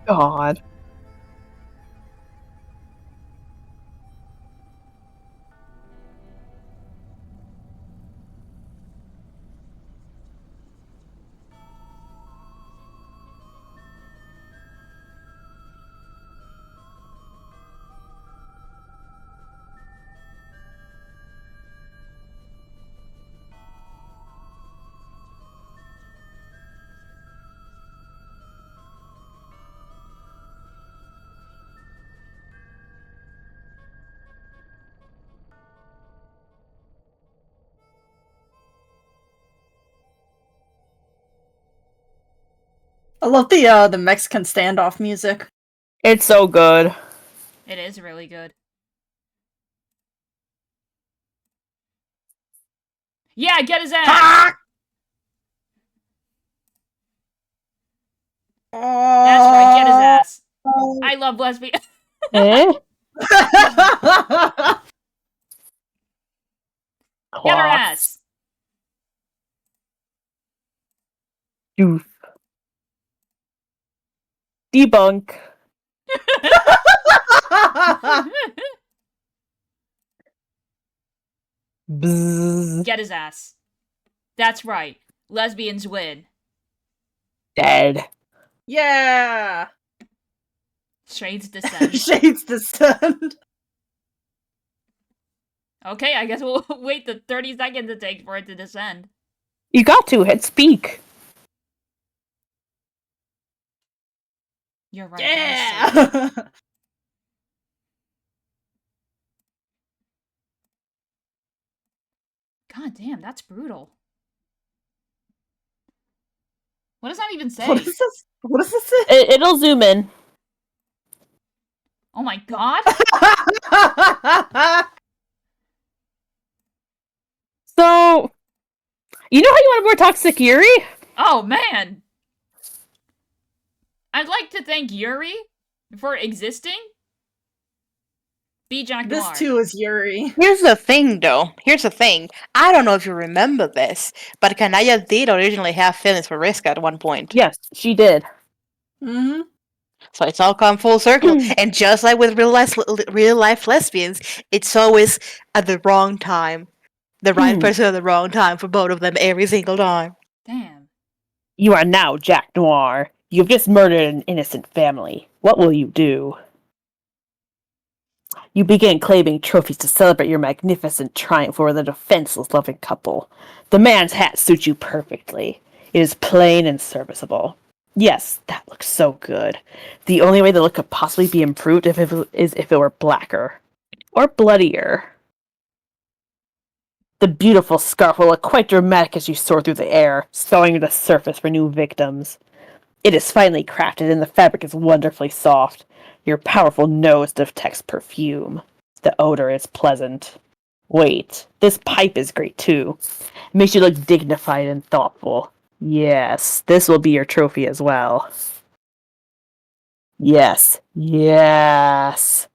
God. I love the Mexican standoff music. It's so good. It is really good. Yeah, get his ass! Ha! That's right, get his ass. I love lesbian. Eh? Get her Clots. ass. Doof. Debunk. Bzzz. Get his ass. That's right. Lesbians win. Dead. Yeah. Shades descend. Shades descend. Okay, I guess we'll wait the 30 seconds it takes for it to descend. You got to hit speak. You're right. Yeah. God damn, that's brutal. What does that even say? What is this? What does this say? It'll zoom in. Oh my god? So, you know how you want more toxic Yuri? Oh man! I'd like to thank Yuri for existing. Be Jack This Noir. too is Yuri. Here's the thing, though. Here's the thing. I don't know if you remember this, but Kanaya did originally have feelings for Riska at one point. Yes, she did. Mm-hmm. So it's all come full circle. And just like with real life lesbians, it's always at the wrong time. The right person at the wrong time for both of them every single time. Damn. You are now Jack Noir. You've just murdered an innocent family. What will you do? You begin claiming trophies to celebrate your magnificent triumph over the defenseless loving couple. The man's hat suits you perfectly. It is plain and serviceable. Yes, that looks so good. The only way the look could possibly be improved is if it were blacker. Or bloodier. The beautiful scarf will look quite dramatic as you soar through the air, scouring the surface for new victims. It is finely crafted and the fabric is wonderfully soft. Your powerful nose detects perfume. The odor is pleasant. Wait, this pipe is great too. It makes you look dignified and thoughtful. Yes, this will be your trophy as well. Yes, yes.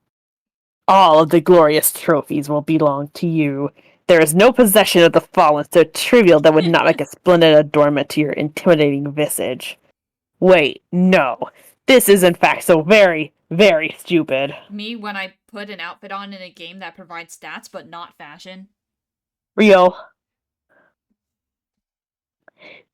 All of the glorious trophies will belong to you. There is no possession of the fallen so trivial that would not make a splendid adornment to your intimidating visage. Wait, no. This is in fact so very, very stupid. Me when I put an outfit on in a game that provides stats but not fashion. Real.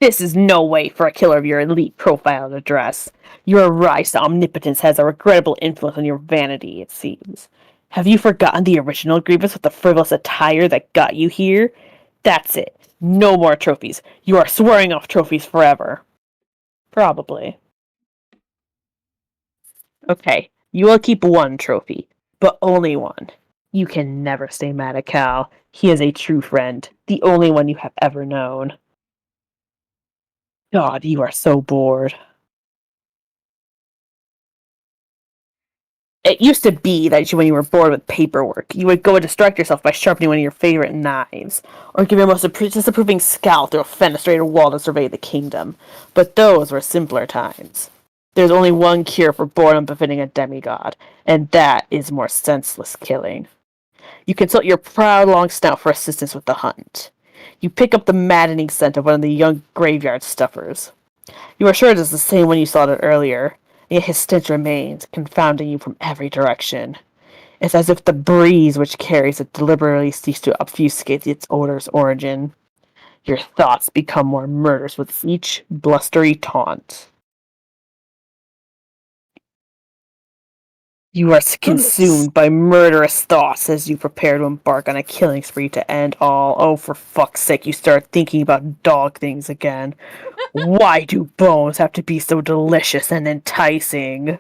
This is no way for a killer of your elite profile to dress. Your rise to omnipotence has a regrettable influence on your vanity, it seems. Have you forgotten the original grievance with the frivolous attire that got you here? That's it. No more trophies. You are swearing off trophies forever. Probably. Okay, you will keep one trophy, but only one. You can never stay mad at Cal. He is a true friend, the only one you have ever known. God, you are so bored. It used to be that when you were bored with paperwork, you would go and distract yourself by sharpening one of your favorite knives, or give your most disapproving scowl through a fenestrated wall to survey the kingdom. But those were simpler times. There's only one cure for boredom befitting a demigod, and that is more senseless killing. You consult your proud long snout for assistance with the hunt. You pick up the maddening scent of one of the young graveyard stuffers. You are sure it is the same one you saw earlier, and yet his stench remains, confounding you from every direction. It's as if the breeze which carries it deliberately seeks to obfuscate its odor's origin. Your thoughts become more murderous with each blustery taunt. You are consumed by murderous thoughts as you prepare to embark on a killing spree to end all. Oh, for fuck's sake, you start thinking about dog things again. Why do bones have to be so delicious and enticing?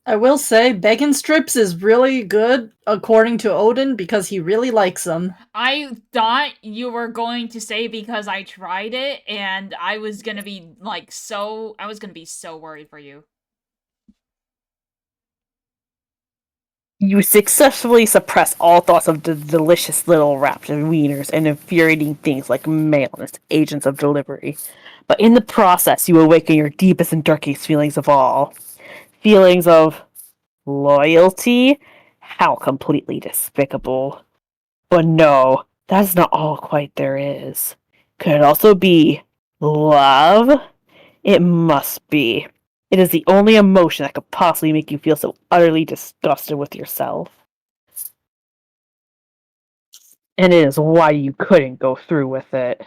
I will say, bacon strips is really good, according to Odin, because he really likes them. I thought you were going to say because I tried it, and I was gonna be so worried for you. You successfully suppress all thoughts of the delicious little wrapped wieners and infuriating things like maleness, agents of delivery. But in the process, you awaken your deepest and darkest feelings of all. Feelings of loyalty? How completely despicable. But no, that's not all quite there is. Could it also be love? It must be. It is the only emotion that could possibly make you feel so utterly disgusted with yourself. And it is why you couldn't go through with it.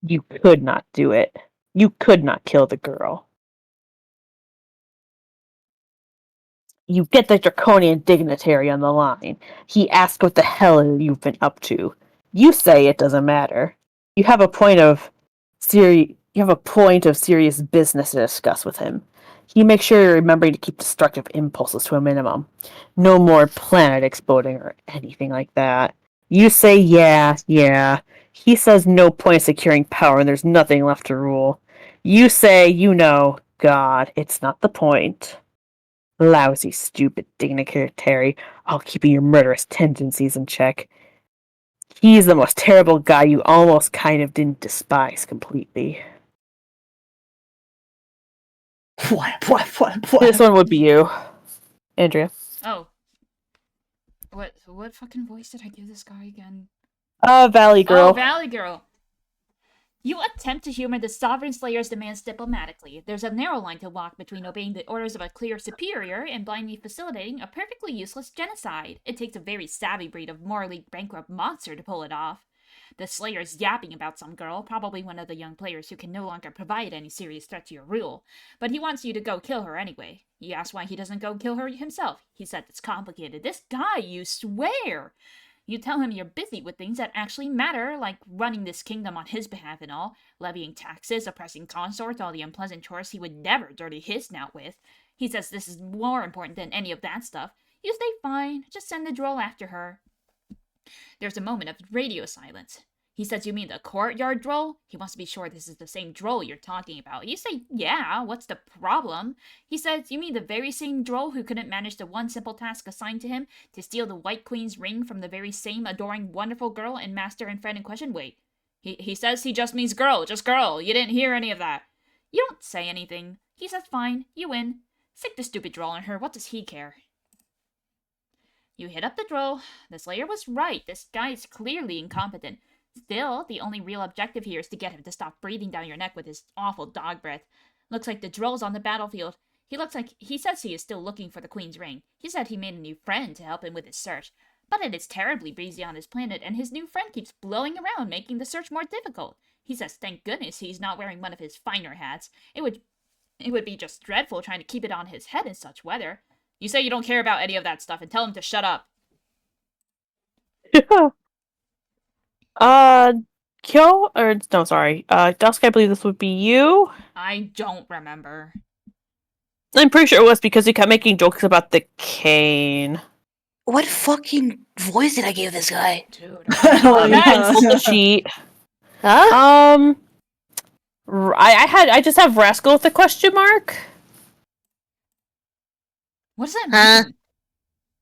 You could not do it. You could not kill the girl. You get the draconian dignitary on the line. He asks what the hell you've been up to. You say it doesn't matter. You have a point of serious business to discuss with him. He makes sure you're remembering to keep destructive impulses to a minimum. No more planet exploding or anything like that. You say yeah. He says no point in securing power and there's nothing left to rule. You say, God, it's not the point. Lousy, stupid dignitary, all keeping your murderous tendencies in check. He's the most terrible guy you almost kind of didn't despise completely. What? This one would be you, Andrea. Oh. What fucking voice did I give this guy again? Valley Girl. Oh, Valley Girl. You attempt to humor the Sovereign Slayer's demands diplomatically. There's a narrow line to walk between obeying the orders of a clear superior and blindly facilitating a perfectly useless genocide. It takes a very savvy breed of morally bankrupt monster to pull it off. The Slayer's yapping about some girl, probably one of the young players who can no longer provide any serious threat to your rule, but he wants you to go kill her anyway. You ask why he doesn't go kill her himself. He said it's complicated. This guy, you swear! You tell him you're busy with things that actually matter, like running this kingdom on his behalf and all, levying taxes, oppressing consorts, all the unpleasant chores he would never dirty his snout with. He says this is more important than any of that stuff. You say fine, just send the droll after her. There's a moment of radio silence. He says you mean the courtyard droll? He wants to be sure this is the same droll you're talking about. You say, yeah, what's the problem? He says, you mean the very same droll who couldn't manage the one simple task assigned to him, to steal the White Queen's ring from the very same adoring, wonderful girl and master and friend in question? Wait, he says he just means girl, just girl. You didn't hear any of that. You don't say anything. He says, fine, you win. Stick the stupid droll on her, what does he care? You hit up the droll. The Slayer was right. This guy is clearly incompetent. Still, the only real objective here is to get him to stop breathing down your neck with his awful dog breath. Looks like the droll's on the battlefield. He says he is still looking for the Queen's ring. He said he made a new friend to help him with his search. But it is terribly breezy on his planet, and his new friend keeps blowing around, making the search more difficult. He says thank goodness he's not wearing one of his finer hats. It would be just dreadful trying to keep it on his head in such weather. You say you don't care about any of that stuff, and tell him to shut up. Dusk, I believe this would be you. I don't remember. I'm pretty sure it was because you kept making jokes about the cane. What fucking voice did I give this guy? Dude. Oh, You can no. pull the sheet. Huh? I just have Rascal with a question mark. What does that Huh? mean?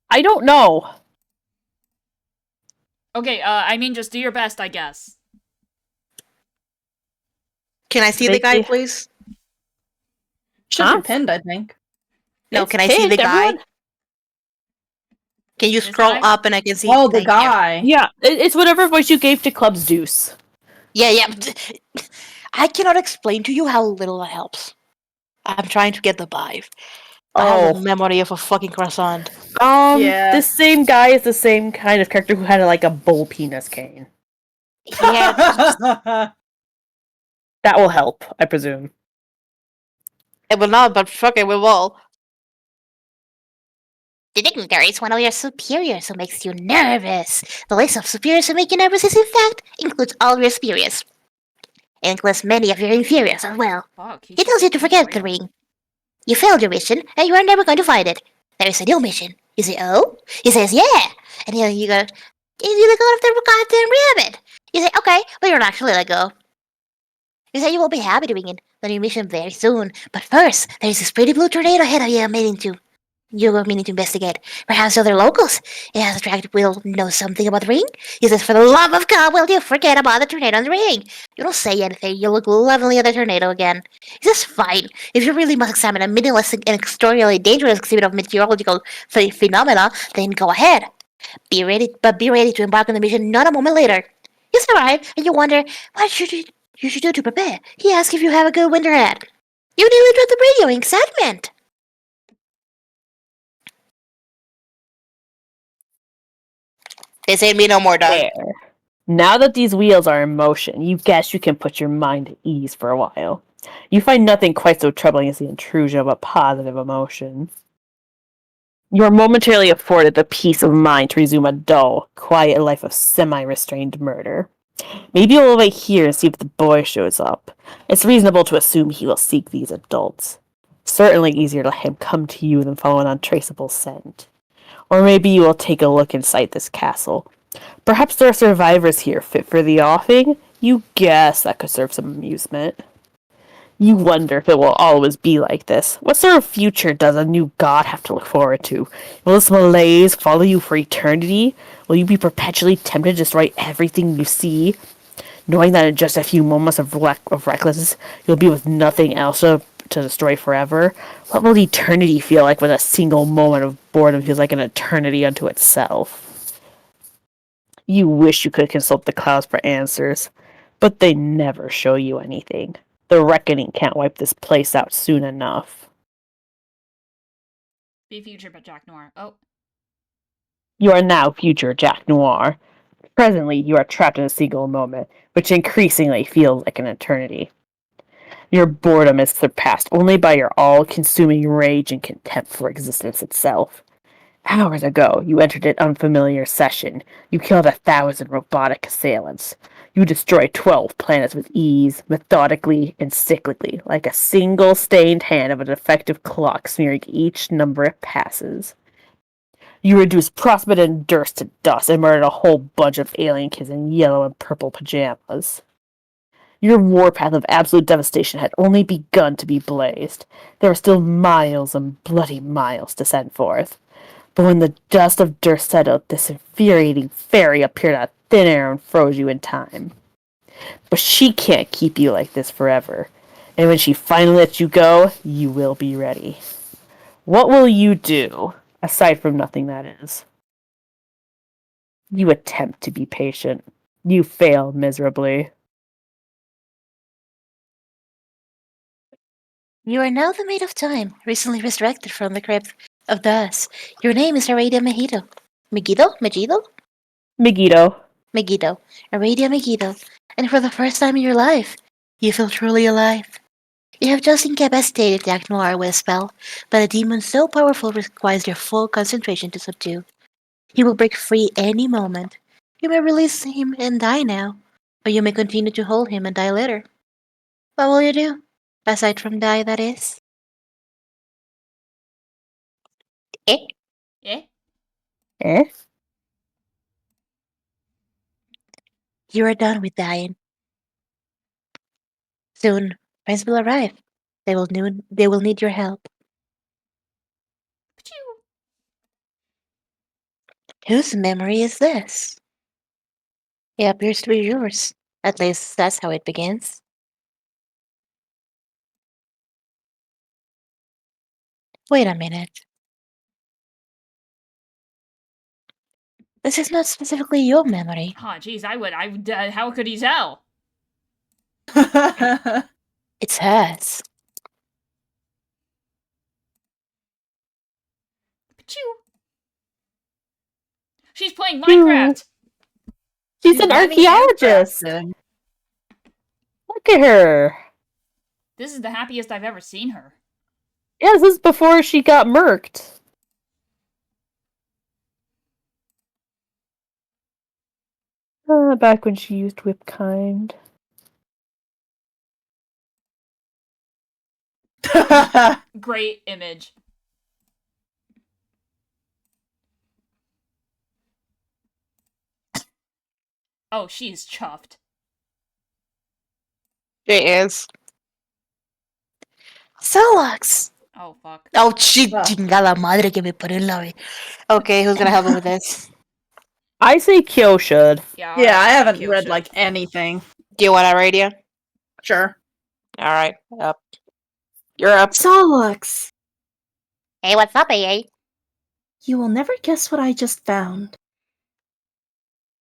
I don't know. Okay, I mean, just do your best, I guess. Can I see the guy, please? Should Huh? be pinned, I think. No, It's can I see the pinned, guy? everyone? Can you This scroll guy? up and I can see? Oh, the Thank you. guy. Yeah, it's whatever voice you gave to Club's Deuce. Yeah. I cannot explain to you how little that helps. I'm trying to get the vibe. I have the memory of a fucking croissant. Yeah. This same guy is the same kind of character who had like a bull penis cane. Yeah, That will help, I presume. it will not, but fuck it, we will. The dignitary is one of your superiors who makes you nervous. The list of superiors who make you nervous is, in fact, includes all your superiors. It includes many of your inferiors as well. Fuck, he It tells you to forget the ring. You failed your mission, and you are never going to find it. There is a new mission. You say, oh? He says, yeah. And then you go, you let go of the goddamn rabbit. You say, okay, but you're not actually let go. You say you will be happy to begin the new mission very soon. But first, there is this pretty blue tornado ahead of you meaning to investigate. Perhaps other locals. It has attracted will know something about the ring. He says, for the love of God, will you forget about the tornado and the ring? You don't say anything. You look lovely at the tornado again. He says, fine. If you really must examine a meaningless and extraordinarily dangerous exhibit of meteorological phenomena, then go ahead. Be ready to embark on the mission not a moment later. You arrive, and you wonder, what should you should do to prepare? He asks if you have a good winter hat. You nearly dropped the radio in excitement. This ain't me no more, dog. There. Now that these wheels are in motion, you guess you can put your mind at ease for a while. You find nothing quite so troubling as the intrusion of a positive emotion. You are momentarily afforded the peace of mind to resume a dull, quiet life of semi-restrained murder. Maybe you'll wait here and see if the boy shows up. It's reasonable to assume he will seek these adults. Certainly easier to let him come to you than follow an untraceable scent. Or maybe you will take a look inside this castle. Perhaps there are survivors here fit for the offing? You guess that could serve some amusement. You wonder if it will always be like this. What sort of future does a new god have to look forward to? Will this malaise follow you for eternity? Will you be perpetually tempted to destroy everything you see, knowing that in just a few moments of recklessness, you'll be with nothing else to destroy forever? What will eternity feel like when a single moment of boredom feels like an eternity unto itself? You wish you could consult the clouds for answers, but they never show you anything. The reckoning can't wipe this place out soon enough. Be future, but Jack Noir. Oh. You are now future Jack Noir. Presently, you are trapped in a single moment, which increasingly feels like an eternity. Your boredom is surpassed only by your all-consuming rage and contempt for existence itself. Hours ago, you entered an unfamiliar session. You killed 1,000 robotic assailants. You destroyed 12 planets with ease, methodically and cyclically, like a single stained hand of a defective clock smearing each number it passes. You reduced Prospect and Durst to dust and murdered a whole bunch of alien kids in yellow and purple pajamas. Your warpath of absolute devastation had only begun to be blazed. There were still miles and bloody miles to send forth. But when the dust of Durst settled, this infuriating fairy appeared out of thin air and froze you in time. But she can't keep you like this forever. And when she finally lets you go, you will be ready. What will you do, aside from nothing that is? You attempt to be patient. You fail miserably. You are now the maid of time, recently resurrected from the crypt of Dusk. Your name is Aradia Megiddo. Megiddo? Megiddo? Megiddo. Megiddo. Aradia Megiddo. And for the first time in your life, you feel truly alive. You have just incapacitated Jack Noir with a spell, but a demon so powerful requires your full concentration to subdue. He will break free any moment. You may release him and die now, or you may continue to hold him and die later. What will you do? Aside from die, that is. Eh? Eh? You are done with dying. Soon, friends will arrive. They will need your help. Pachoo. Whose memory is this? It appears to be yours. At least that's how it begins. Wait a minute. This is not specifically your memory. Oh, jeez, I would, how could he tell? It's hers. Pachoo. She's playing Phew. Minecraft. She's an learning archaeologist. handcrafting. Look at her. This is the happiest I've ever seen her. Yeah, this is before she got murked. Back when she used whip kind. Great image. Oh, she's chuffed. It is. Solux! Oh, fuck. Oh, Wow. chingada madre que me pone en la... Okay, who's gonna help me with this? I say Kyo should. Yeah, Yeah, I think haven't Kyo read should. like anything. Do you want to radio? Sure. Alright, up. You're up. Solux, Hey, what's up, AA? you will never guess what I just found.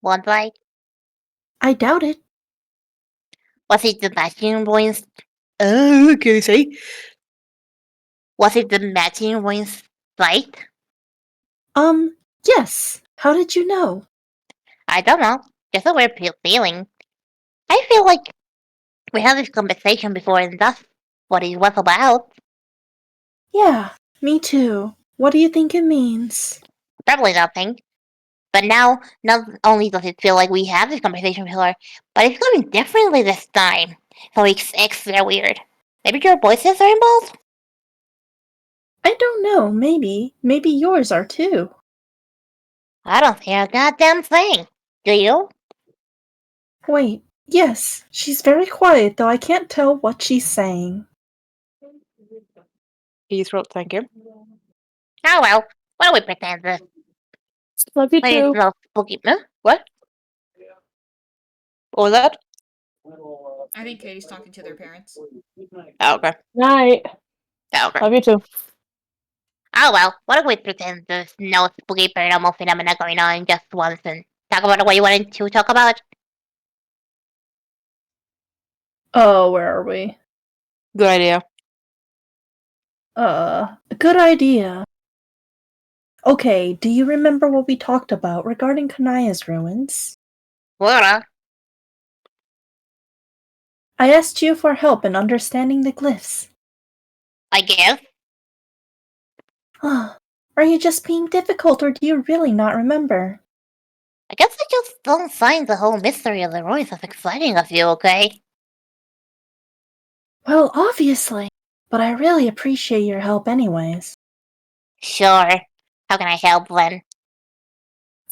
One bite? I doubt it. Was it the matching ruins? Okay, say. Was it the matching ruins site? Yes. How did you know? I don't know. Just a weird feeling. I feel like we had this conversation before and that's what it was about. Yeah, me too. What do you think it means? Probably nothing. But now, not only does it feel like we have this conversation before, but it's going differently this time. So it's extra weird. Maybe your voices are involved? I don't know, maybe. Maybe yours are too. I don't hear a goddamn thing. Do you? Wait, yes, she's very quiet, though I can't tell what she's saying. Please roll, thank you. Oh well, why don't we pretend this? Love you Wait, it's too. no spooky. Huh? What? What was that? I think Katie's talking to their parents. Oh, okay. Night. Oh, okay. Love you too. Oh well, why don't we pretend there's no spooky paranormal phenomena going on just once and talk about what you wanted to talk about? Oh, where are we? Good idea. Good idea. Okay, do you remember what we talked about regarding Kanaya's ruins? What? I asked you for help in understanding the glyphs. I guess. Are you just being difficult, or do you really not remember? I guess I just don't find the whole mystery of the ruins as exciting as you, okay? Well, obviously. But I really appreciate your help anyways. Sure. How can I help then?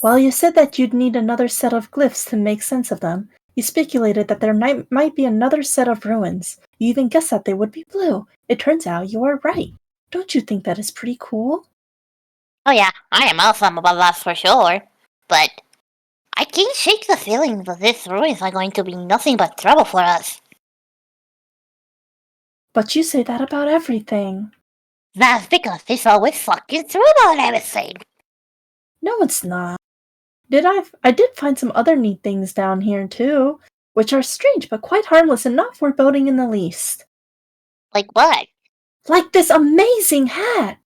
Well, you said that you'd need another set of glyphs to make sense of them. You speculated that there might be another set of ruins. You even guessed that they would be blue. It turns out you are right. Don't you think that is pretty cool? Oh yeah, I am awesome about that for sure. But I can't shake the feeling that these ruins are going to be nothing but trouble for us. But you say that about everything. That's because it's always fucking true about everything. No, it's not. I did find some other neat things down here too, which are strange but quite harmless and not foreboding in the least. Like what? Like this amazing hat!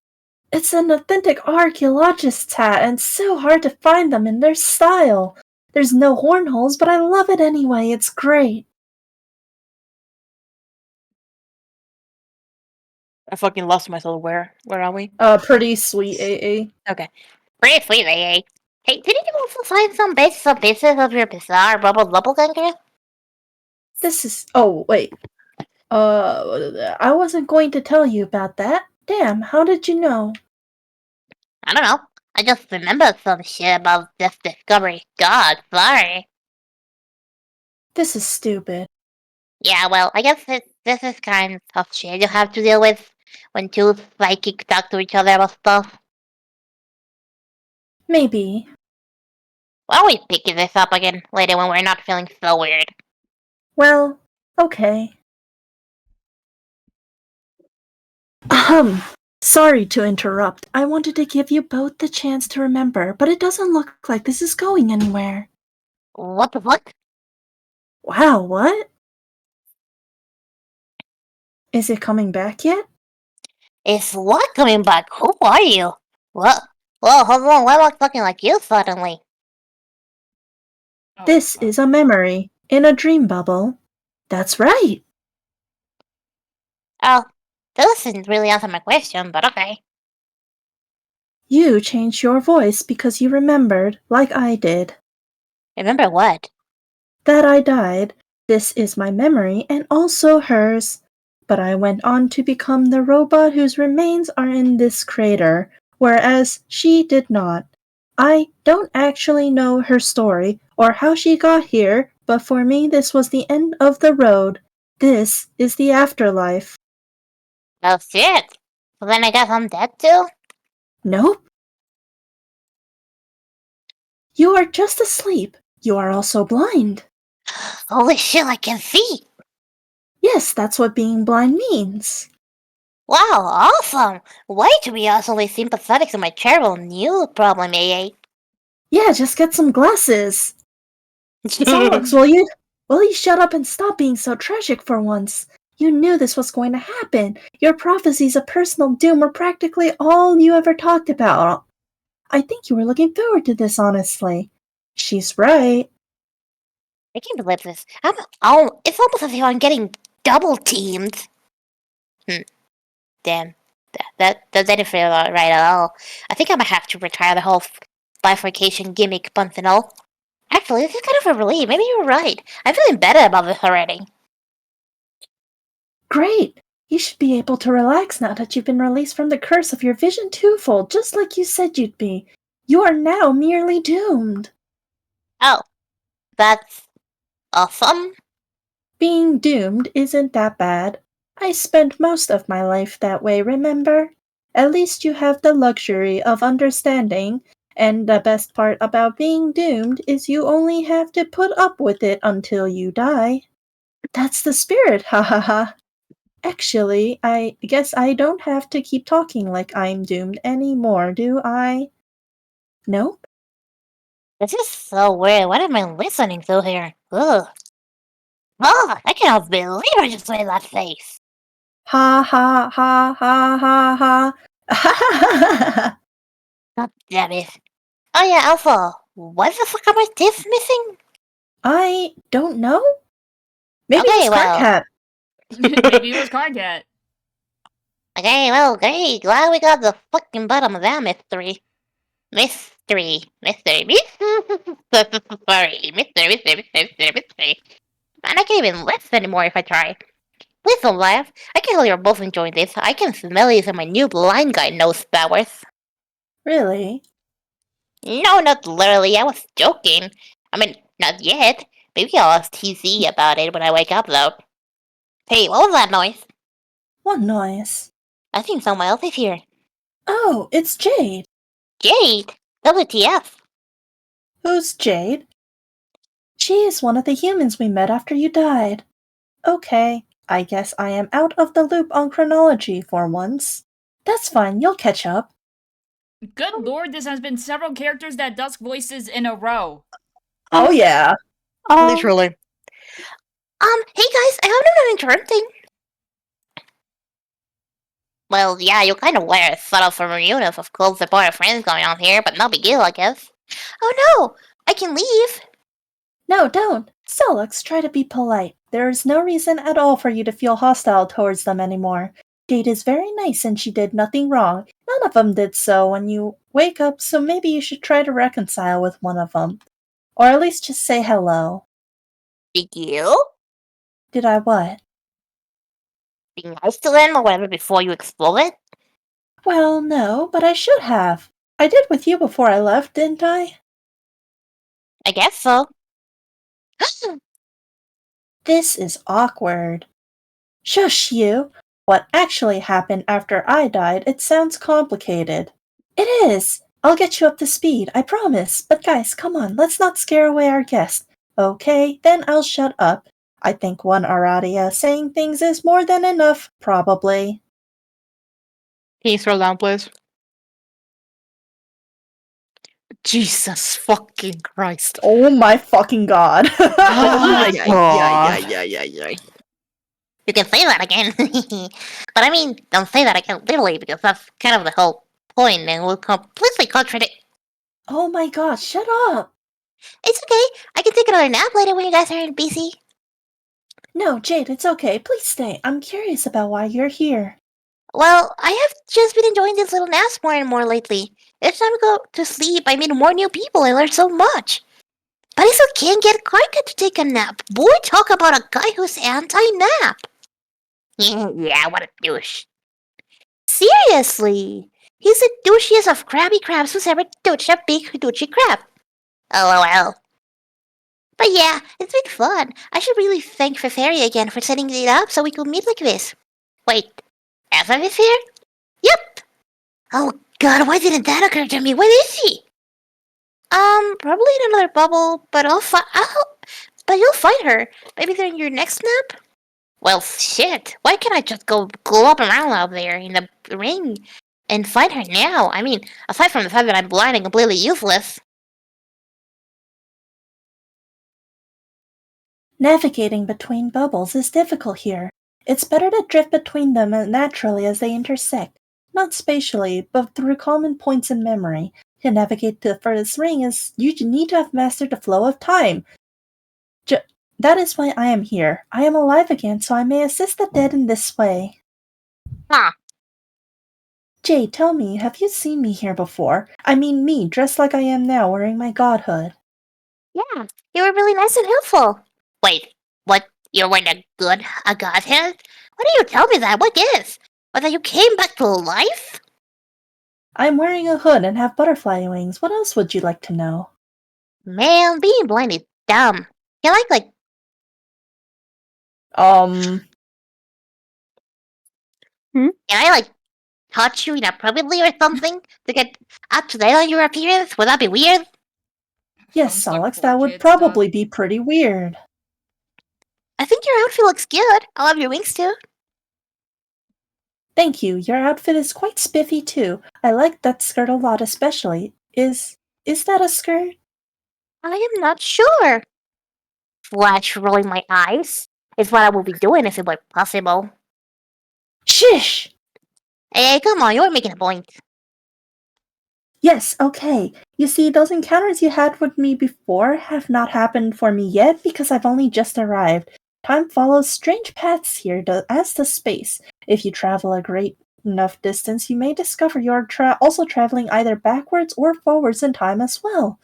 It's an authentic archaeologist's hat, and it's so hard to find them in their style. There's no horn holes, but I love it anyway. It's great. I fucking lost myself. Where are we? Pretty sweet, AA. Okay. Pretty sweet, eh? Hey, didn't you also find some bits of your bizarre bubble doppelganger? This is. Oh, wait. I wasn't going to tell you about that. Damn, how did you know? I don't know. I just remembered some shit about this discovery. God, sorry. This is stupid. Yeah, well, I guess this is kind of tough shit you have to deal with when two psychics talk to each other about stuff. Maybe. Why don't we pick this up again later when we're not feeling so weird? Well, okay. Ahem. Sorry to interrupt. I wanted to give you both the chance to remember, but it doesn't look like this is going anywhere. What the fuck? Wow, what? Is it coming back yet? Is what coming back? Who are you? What? Whoa, hold on, why am I talking like you suddenly? Oh, This fuck. is a memory in a dream bubble. That's right. Oh, that doesn't really answer my question, but okay. You changed your voice because you remembered, like I did, Remember what? that I died. This is my memory and also hers. But I went on to become the robot whose remains are in this crater, whereas she did not. I don't actually know her story or how she got here, but for me this was the end of the road. This is the afterlife. Oh shit! So then I guess I'm dead too? Nope. You are just asleep. You are also blind. Holy shit, I can see! Yes, that's what being blind means. Wow, awesome! Way to be awfully sympathetic to my terrible new problem, AA. Yeah, just get some glasses. Solix, will you shut up and stop being so tragic for once? You knew this was going to happen. Your prophecies of personal doom were practically all you ever talked about. I think you were looking forward to this, honestly. She's right. I can't believe this. It's almost as if I'm getting double teamed. Damn. That didn't feel right at all. I think I might have to retire the whole bifurcation gimmick once and all. Actually, this is kind of a relief. Maybe you're right. I'm feeling better about this already. Great. You should be able to relax now that you've been released from the curse of your vision twofold, just like you said you'd be. You are now merely doomed. Oh, that's awesome. Being doomed isn't that bad. I spent most of my life that way, remember? At least you have the luxury of understanding, and the best part about being doomed is you only have to put up with it until you die. That's the spirit, ha ha ha. Actually, I guess I don't have to keep talking like I'm doomed anymore, do I? Nope. This is so weird. What am I listening to here? Ugh. Oh, I cannot believe I just made that face. Ha ha ha ha ha ha. Ha ha ha. God damn it. Oh yeah, Alpha. What the fuck are my teeth missing? I don't know. Maybe Okay, it's well. Cat. Maybe it was Carcat. Okay, well, great. Glad we got the fucking bottom of that mystery. Mystery. Sorry. Mystery. Man, I can't even laugh anymore if I try. Please don't laugh. I can tell you're both enjoying this. I can smell it in my new blind guy nose powers. Really? No, not literally. I was joking. I mean, not yet. Maybe I'll ask TZ about it when I wake up, though. Hey, what was that noise? What noise? I think someone else is here. Oh, it's Jade. Jade! WTF? Who's Jade? She is one of the humans we met after you died. Okay, I guess I am out of the loop on chronology for once. That's fine, you'll catch up. Good lord, this has been several characters that Dusk voices in a row. Oh yeah. Literally. Hey guys, I hope I'm not interrupting. Well, yeah, you kind of wear a sort of a reunion of close support friends going on here, but no big deal, I guess. Oh no! I can leave! No, don't. Solux, try to be polite. There is no reason at all for you to feel hostile towards them anymore. Jade is very nice and she did nothing wrong. None of them did so when you wake up, so maybe you should try to reconcile with one of them. Or at least just say hello. Did you? Did I what? Be nice to them or whatever before you explode it? Well, no, but I should have. I did with you before I left, didn't I? I guess so. This is awkward. Shush, you! What actually happened after I died, it sounds complicated. It is! I'll get you up to speed, I promise. But guys, come on, let's not scare away our guest. Okay, then I'll shut up. I think one Aradia saying things is more than enough, probably. Can you scroll down, please? Jesus fucking Christ. Oh my fucking god. my God. You can say that again. But I mean, don't say that again literally, because that's kind of the whole point and will completely contradict. Oh my god, shut up! It's okay. I can take another nap later when you guys are in BC. No, Jade, it's okay. Please stay. I'm curious about why you're here. Well, I have just been enjoying these little naps more and more lately. Each time I go to sleep, I meet more new people and learn so much. But I still can't get Karka to take a nap. Boy, talk about a guy who's anti-nap. Yeah, what a douche. Seriously. He's the douchiest of crabby crabs who's ever douched a big douchey crab. LOL. But yeah, it's been fun. I should really thank Feferi again for setting it up so we could meet like this. Wait, Evan is here? Yep. Oh god, why didn't that occur to me? Where is he? Probably in another bubble, but but you'll find her. Maybe during your next nap? Well, shit. Why can't I just go glop around out there in the ring and find her now? I mean, aside from the fact that I'm blind and completely useless. Navigating between bubbles is difficult here. It's better to drift between them naturally as they intersect, not spatially, but through common points in memory. To navigate to the furthest ring you need to have mastered the flow of time. That is why I am here. I am alive again, so I may assist the dead in this way. Huh. Jay, tell me, have you seen me here before? I mean me, dressed like I am now, wearing my godhood. Yeah, you were really nice and helpful. Wait, what? You're wearing a godhead? Why do you tell me that? What is? Or that you came back to life? I'm wearing a hood and have butterfly wings. What else would you like to know? Man, being blind is dumb. Can I, like... Can I, like, touch you inappropriately or something to get up to date on your appearance? Would that be weird? Yes, Sounds like Alex, poor that would kid probably stuff. be pretty weird. I think your outfit looks good. I love your wings too. Thank you. Your outfit is quite spiffy too. I like that skirt a lot especially. Is that a skirt? I am not sure. Flash rolling my eyes is what I would be doing if it were possible. Shish! Hey, come on, you're making a point. Yes, okay. You see, those encounters you had with me before have not happened for me yet because I've only just arrived. Time follows strange paths here, as does space. If you travel a great enough distance, you may discover you're also traveling either backwards or forwards in time as well.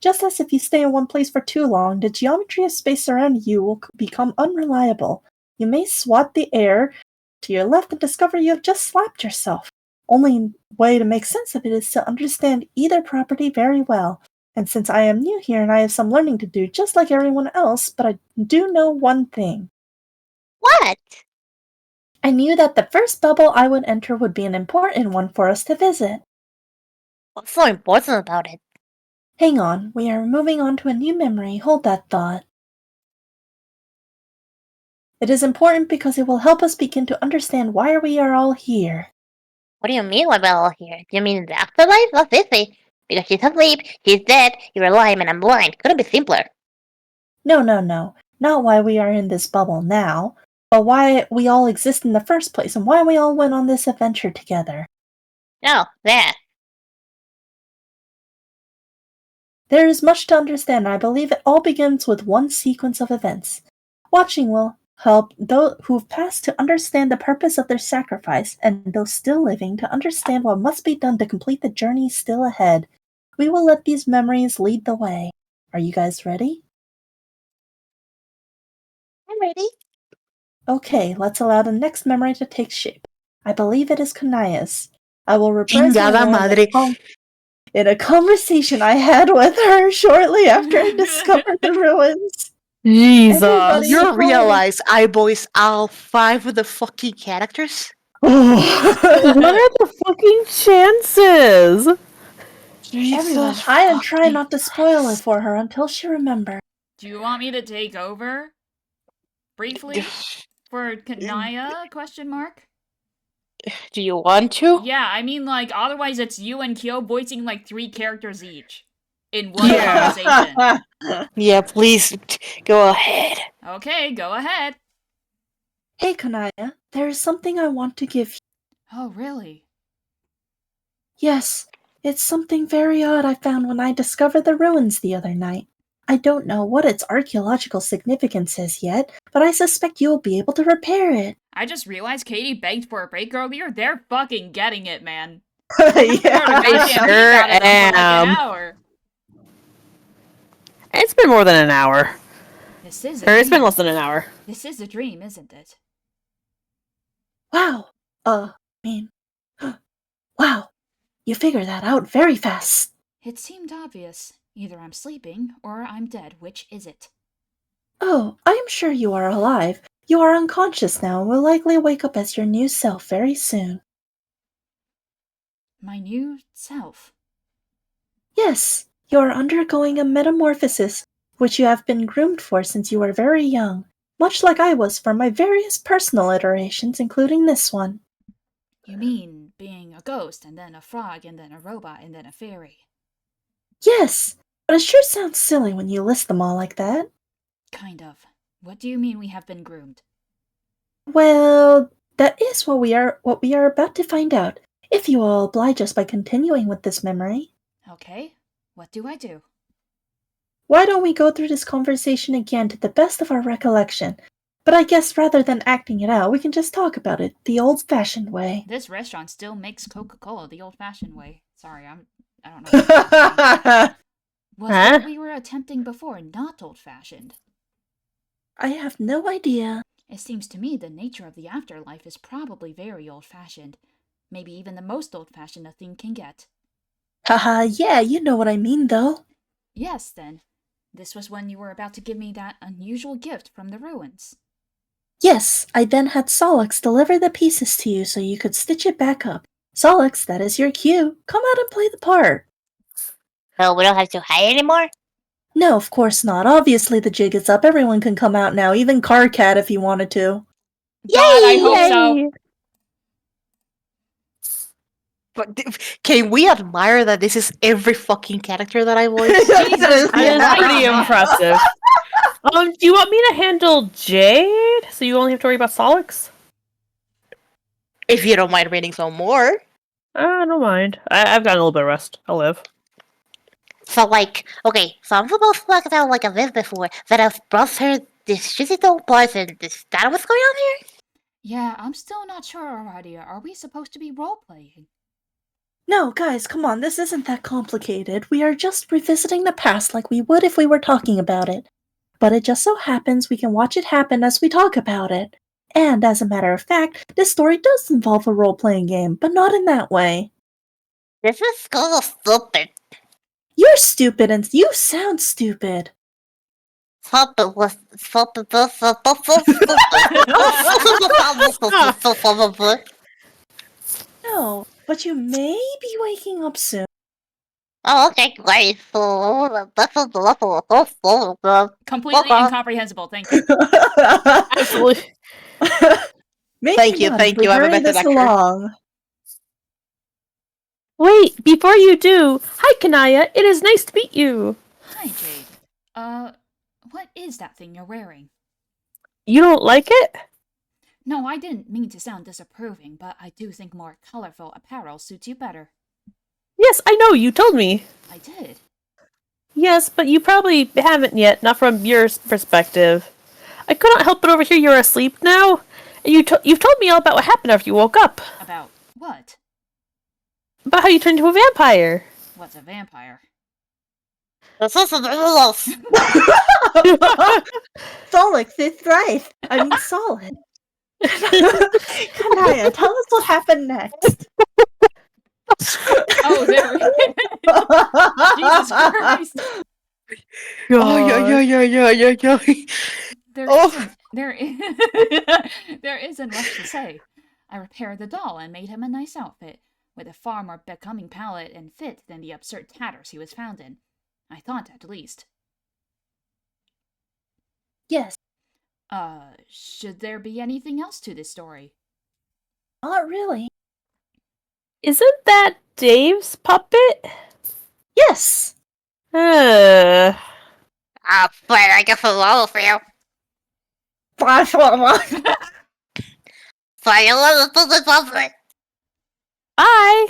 Just as if you stay in one place for too long, the geometry of space around you will become unreliable. You may swat the air to your left and discover you have just slapped yourself. Only way to make sense of it is to understand either property very well. And since I am new here and I have some learning to do, just like everyone else, but I do know one thing. What? I knew that the first bubble I would enter would be an important one for us to visit. What's so important about it? Hang on, we are moving on to a new memory. Hold that thought. It is important because it will help us begin to understand why we are all here. What do you mean we're all here? Do you mean the afterlife? That's easy. Because she's asleep, he's dead, you're alive, and I'm blind. Couldn't be simpler. No. Not why we are in this bubble now, but why we all exist in the first place and why we all went on this adventure together. No, that. There is much to understand, and I believe it all begins with one sequence of events. Watching will help those who've passed to understand the purpose of their sacrifice, and those still living to understand what must be done to complete the journey still ahead. We will let these memories lead the way. Are you guys ready? I'm ready. Okay, let's allow the next memory to take shape. I believe it is Kanaya's. I will reprise my Chingada role madre. in a conversation I had with her shortly after I discovered the ruins. Jesus. Everybody- You Sorry. realize I voice all 5 of the fucking characters? What are the fucking chances? Everyone, I am trying not to spoil it for her until she remembers. Do you want me to take over? Briefly? For Kanaya? Question mark? Do you want to? Yeah, I mean, like, otherwise it's you and Kyo voicing, like, 3 characters each. In one Yeah. conversation. Yeah, please go ahead. Okay, go ahead. Hey, Kanaya, there is something I want to give you. Oh, really? Yes, it's something very odd I found when I discovered the ruins the other night. I don't know what its archaeological significance is yet, but I suspect you'll be able to repair it. I just realized Katie begged for a break earlier. They're fucking getting it, man. Yeah. Goddamn beat out of them for like an am. hour. It's been more than an hour. This is Or a it's been dream. less than an hour. This is a dream, isn't it? Wow. Wow. You figured that out very fast. It seemed obvious. Either I'm sleeping, or I'm dead. Which is it? Oh, I am sure you are alive. You are unconscious now and will likely wake up as your new self very soon. My new self. Yes, you are undergoing a metamorphosis, which you have been groomed for since you were very young, much like I was for my various personal iterations, including this one. You mean being a ghost, and then a frog, and then a robot, and then a fairy? Yes, but it sure sounds silly when you list them all like that. Kind of. What do you mean we have been groomed? Well, that is what we are about to find out, if you will oblige us by continuing with this memory. Okay. What do I do? Why don't we go through this conversation again to the best of our recollection? But I guess rather than acting it out, we can just talk about it the old-fashioned way. This restaurant still makes Coca-Cola the old-fashioned way. Sorry, I don't know. Was Huh? what we were attempting before not old-fashioned? I have no idea. It seems to me the nature of the afterlife is probably very old-fashioned. Maybe even the most old-fashioned a thing can get. Haha, yeah, you know what I mean, though. Yes, then. This was when you were about to give me that unusual gift from the ruins. Yes, I then had Solix deliver the pieces to you so you could stitch it back up. Solix, that is your cue. Come out and play the part. So we don't have to hide anymore? No, of course not. Obviously the jig is up. Everyone can come out now, even Carcat if he wanted to. God, I hope so. But can we admire that this is every fucking character that I voice? Jesus That is Christ. pretty impressive. Do you want me to handle Jade? So you only have to worry about Solix? If you don't mind reading some more. I don't mind. I've gotten a little bit of rest. I'll live. So, like, okay, so I'm supposed to work it out like I lived before, that I've brought her this digital person. Is that what's going on here? Yeah, I'm still not sure, Aradia. Are we supposed to be role-playing? No, guys, come on, this isn't that complicated. We are just revisiting the past like we would if we were talking about it. But it just so happens we can watch it happen as we talk about it. And as a matter of fact, this story does involve a role-playing game, but not in that way. This is kind of stupid. You're stupid and you sound stupid. Stupid was stupid. No, but you may be waking up soon. Oh, okay, great. So, Completely Well, incomprehensible, thank you. Absolutely. Maybe Thank you, not, thank if you, we I'm a hurry better this actor. along. Wait, before you do, hi Kanaya, it is nice to meet you. Hi, Jade. What is that thing you're wearing? You don't like it? No, I didn't mean to sound disapproving, but I do think more colorful apparel suits you better. Yes, I know, you told me. I did. Yes, but you probably haven't yet, not from your perspective. I couldn't help but overhear you're asleep now, and you've told me all about what happened after you woke up. About what? About how you turned into a vampire. What's a vampire? Solix is right. I mean, solid. Kanaya, tell us what happened next. Oh, there. Jesus Christ. Oh, yeah. There Oh. isn't. There isn't much to say. I repaired the doll and made him a nice outfit, with a far more becoming palette and fit than the absurd tatters he was found in. I thought, at least. Yes, Should there be anything else to this story? not really. Isn't that Dave's puppet? Yes. Ah, fine, I guess I'll roll for you. Fine. Fine, let's it. Bye.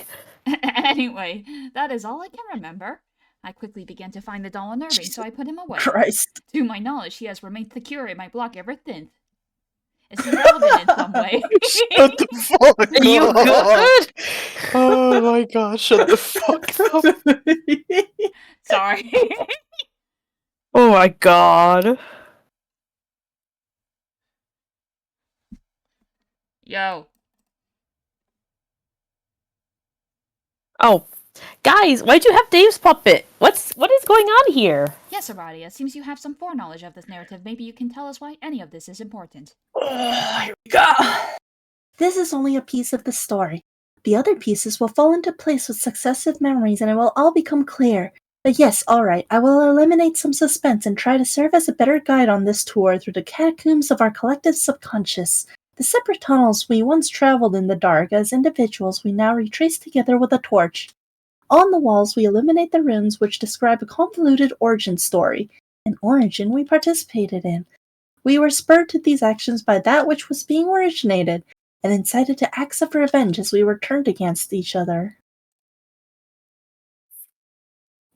Anyway, that is all I can remember. I quickly began to find the doll unnerving, so I put him away. Christ. To my knowledge, he has remained secure in my block ever since. Is he relevant in some way? Shut the fuck up. Are you good? Oh my god, shut the fuck up. Sorry. Oh my god. Yo. Oh, guys, why'd you have Dave's puppet? What is going on here? Yes, Aradia, seems you have some foreknowledge of this narrative. Maybe you can tell us why any of this is important. Here we go. This is only a piece of the story. The other pieces will fall into place with successive memories and it will all become clear. But yes, alright, I will eliminate some suspense and try to serve as a better guide on this tour through the catacombs of our collective subconscious. The separate tunnels we once traveled in the dark as individuals we now retrace together with a torch. On the walls we illuminate the runes which describe a convoluted origin story, an origin we participated in. We were spurred to these actions by that which was being originated, and incited to acts of revenge as we were turned against each other.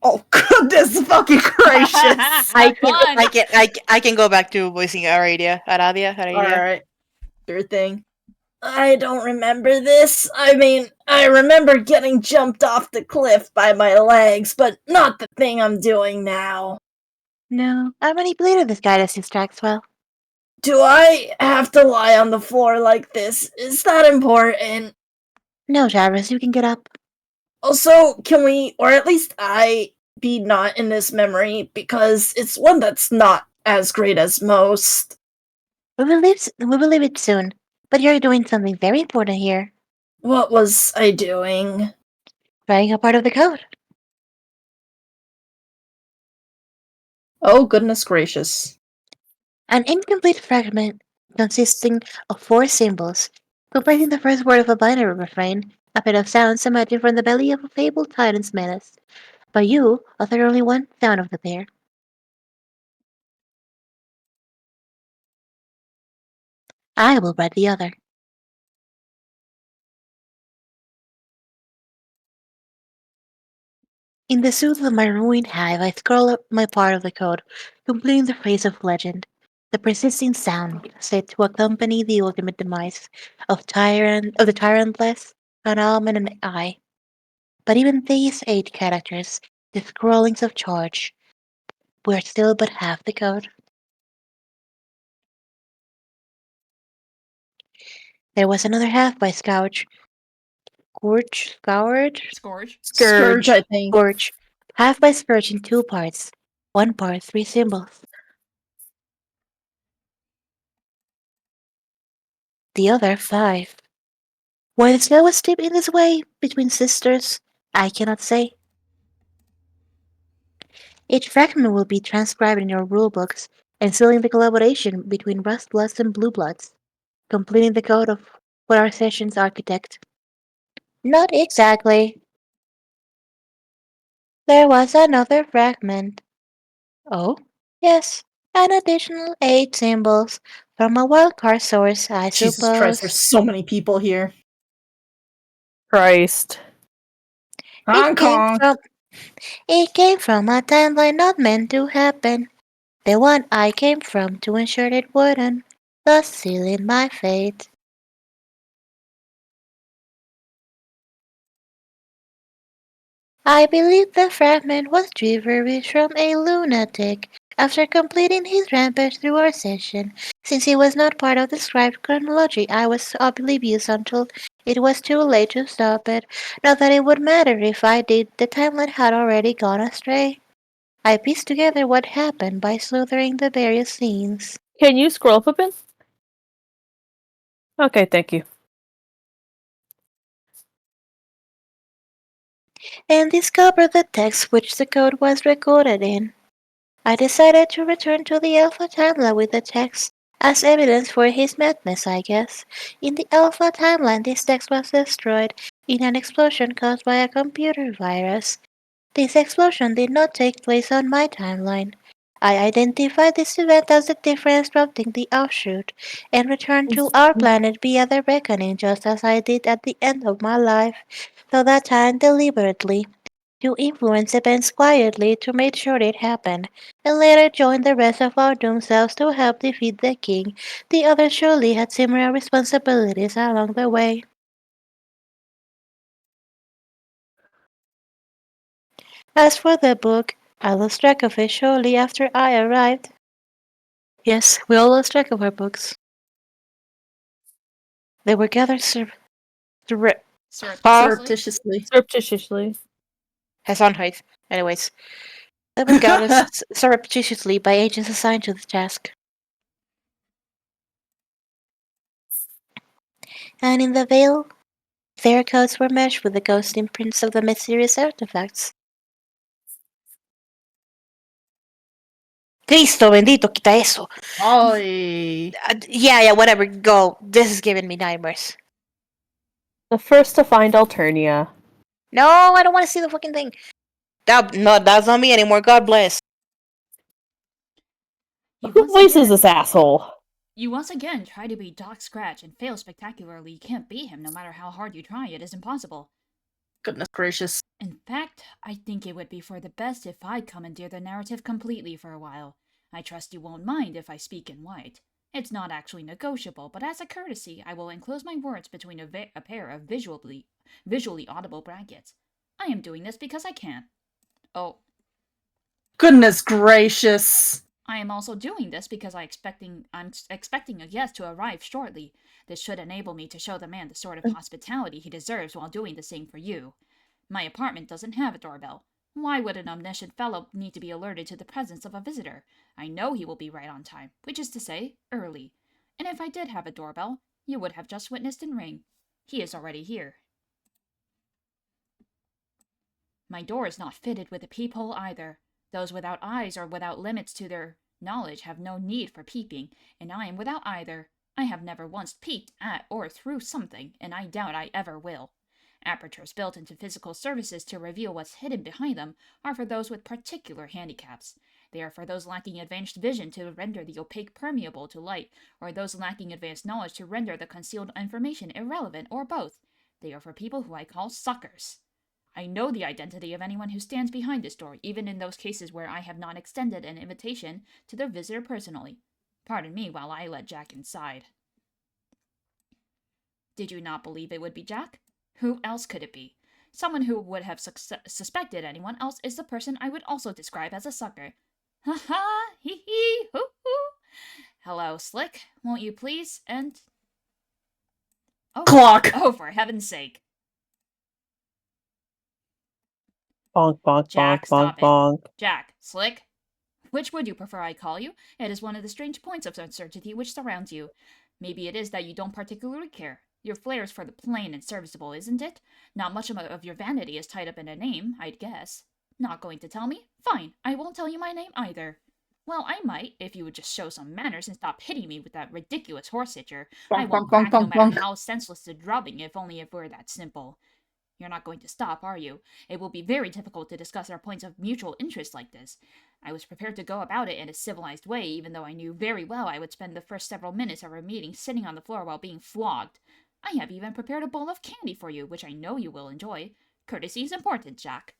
Oh goodness fucking gracious! I can go back to voicing Aradia. Alright, sure thing. I don't remember this. I mean, I remember getting jumped off the cliff by my legs, but not the thing I'm doing now. No, I manipulated this guidance distracts well. Do I have to lie on the floor like this? Is that important? No, Jarvis, you can get up. Also, can we, or at least I, be not in this memory, because it's one that's not as great as most. We will leave it soon, but you're doing something very important here. What was I doing? Writing a part of the code. Oh, goodness gracious. An incomplete fragment consisting of 4 symbols, comprising the first word of a binary refrain, a bit of sounds emerging from the belly of a fabled titan's menace. But you utter only one sound of the pair. I will write the other. In the soothe of my ruined hive, I scroll up my part of the code, completing the phrase of legend, the persisting sound said to accompany the ultimate demise of the tyrantless, an alm and an eye. But even these 8 characters, the scrollings of charge, were still but half the code. There was another half by Scourge, Scourge. I think. Scourge, half by Scourge in 2 parts, 1 part 3 symbols. The other 5. Why the snow was steep in this way, between sisters, I cannot say. Each fragment will be transcribed in your rulebooks and sealing the collaboration between Rust Bloods and Blue Bloods, completing the code of what our session's architect. Not exactly. There was another fragment. Oh, yes, an additional 8 symbols from a wildcard source, I Jesus suppose. Christ, there's so many people here. Christ. Hong Kong! It came from a timeline not meant to happen. The one I came from to ensure it wouldn't, thus sealing my fate. I believe the fragment was reversed from a lunatic after completing his rampage through our session. Since he was not part of the scribed chronology, I was oblivious until It was too late to stop it. Not that it would matter if I did, the timeline had already gone astray. I pieced together what happened by sleuthing the various scenes. Can you scroll up a bit? Okay, thank you. And discovered the text which the code was recorded in. I decided to return to the Alpha timeline with the text as evidence for his madness, I guess. In the Alpha timeline, this text was destroyed in an explosion caused by a computer virus. This explosion did not take place on my timeline. I identified this event as the difference prompting the offshoot, and returned to our planet via the reckoning just as I did at the end of my life, though that time deliberately, to influence events quietly to make sure it happened, and later joined the rest of our doomed selves to help defeat the king. The others surely had similar responsibilities along the way. As for the book, I lost track of it shortly after I arrived. Yes, we all lost track of our books. They were gathered Surreptitiously? Surreptitiously. Gesundheit. Anyways, they were gathered surreptitiously by agents assigned to the task. And in the veil, their codes were meshed with the ghost imprints of the mysterious artifacts. Cristo bendito, quita eso! Ay. Yeah, whatever, go. This is giving me nightmares. The first to find Alternia. No, I don't want to see the fucking thing. No, that's not me anymore. God bless. Who voices this asshole? You once again try to beat Doc Scratch and fail spectacularly. You can't beat him no matter how hard you try. It is impossible. Goodness gracious. In fact, I think it would be for the best if I commandeer the narrative completely for a while. I trust you won't mind if I speak in white. It's not actually negotiable, but as a courtesy, I will enclose my words between a pair of visually audible brackets. I am doing this because I can. Oh. Goodness gracious. I am also doing this because I'm expecting a guest to arrive shortly. This should enable me to show the man the sort of hospitality he deserves while doing the same for you. My apartment doesn't have a doorbell. Why would an omniscient fellow need to be alerted to the presence of a visitor? I know he will be right on time, which is to say, early. And if I did have a doorbell, you would have just witnessed it ring. He is already here. My door is not fitted with a peephole either. Those without eyes or without limits to their knowledge have no need for peeping, and I am without either. I have never once peeked at or through something, and I doubt I ever will. Apertures built into physical surfaces to reveal what's hidden behind them are for those with particular handicaps. They are for those lacking advanced vision to render the opaque permeable to light, or those lacking advanced knowledge to render the concealed information irrelevant, or both. They are for people who I call suckers. I know the identity of anyone who stands behind this door, even in those cases where I have not extended an invitation to the visitor personally. Pardon me while I let Jack inside. Did you not believe it would be Jack? Who else could it be? Someone who would have suspected anyone else is the person I would also describe as a sucker. Ha ha, hee hee, hoo hoo. Hello, Slick. Won't you please? And... Oh. Clock! Oh, for heaven's sake. Bonk, bonk, Jack, bonk, bonk, stop it. bonk. Jack, Slick. Which would you prefer I call you? It is one of the strange points of uncertainty which surrounds you. Maybe it is that you don't particularly care. Your flair is for the plain and serviceable, isn't it? Not much of your vanity is tied up in a name, I'd guess. Not going to tell me? Fine, I won't tell you my name either. Well, I might, if you would just show some manners and stop hitting me with that ridiculous horse-hitcher. I won't crack no matter how senseless the drubbing, if only it were that simple. You're not going to stop, are you? It will be very difficult to discuss our points of mutual interest like this. I was prepared to go about it in a civilized way, even though I knew very well I would spend the first several minutes of our meeting sitting on the floor while being flogged. I have even prepared a bowl of candy for you, which I know you will enjoy. Courtesy is important, Jack.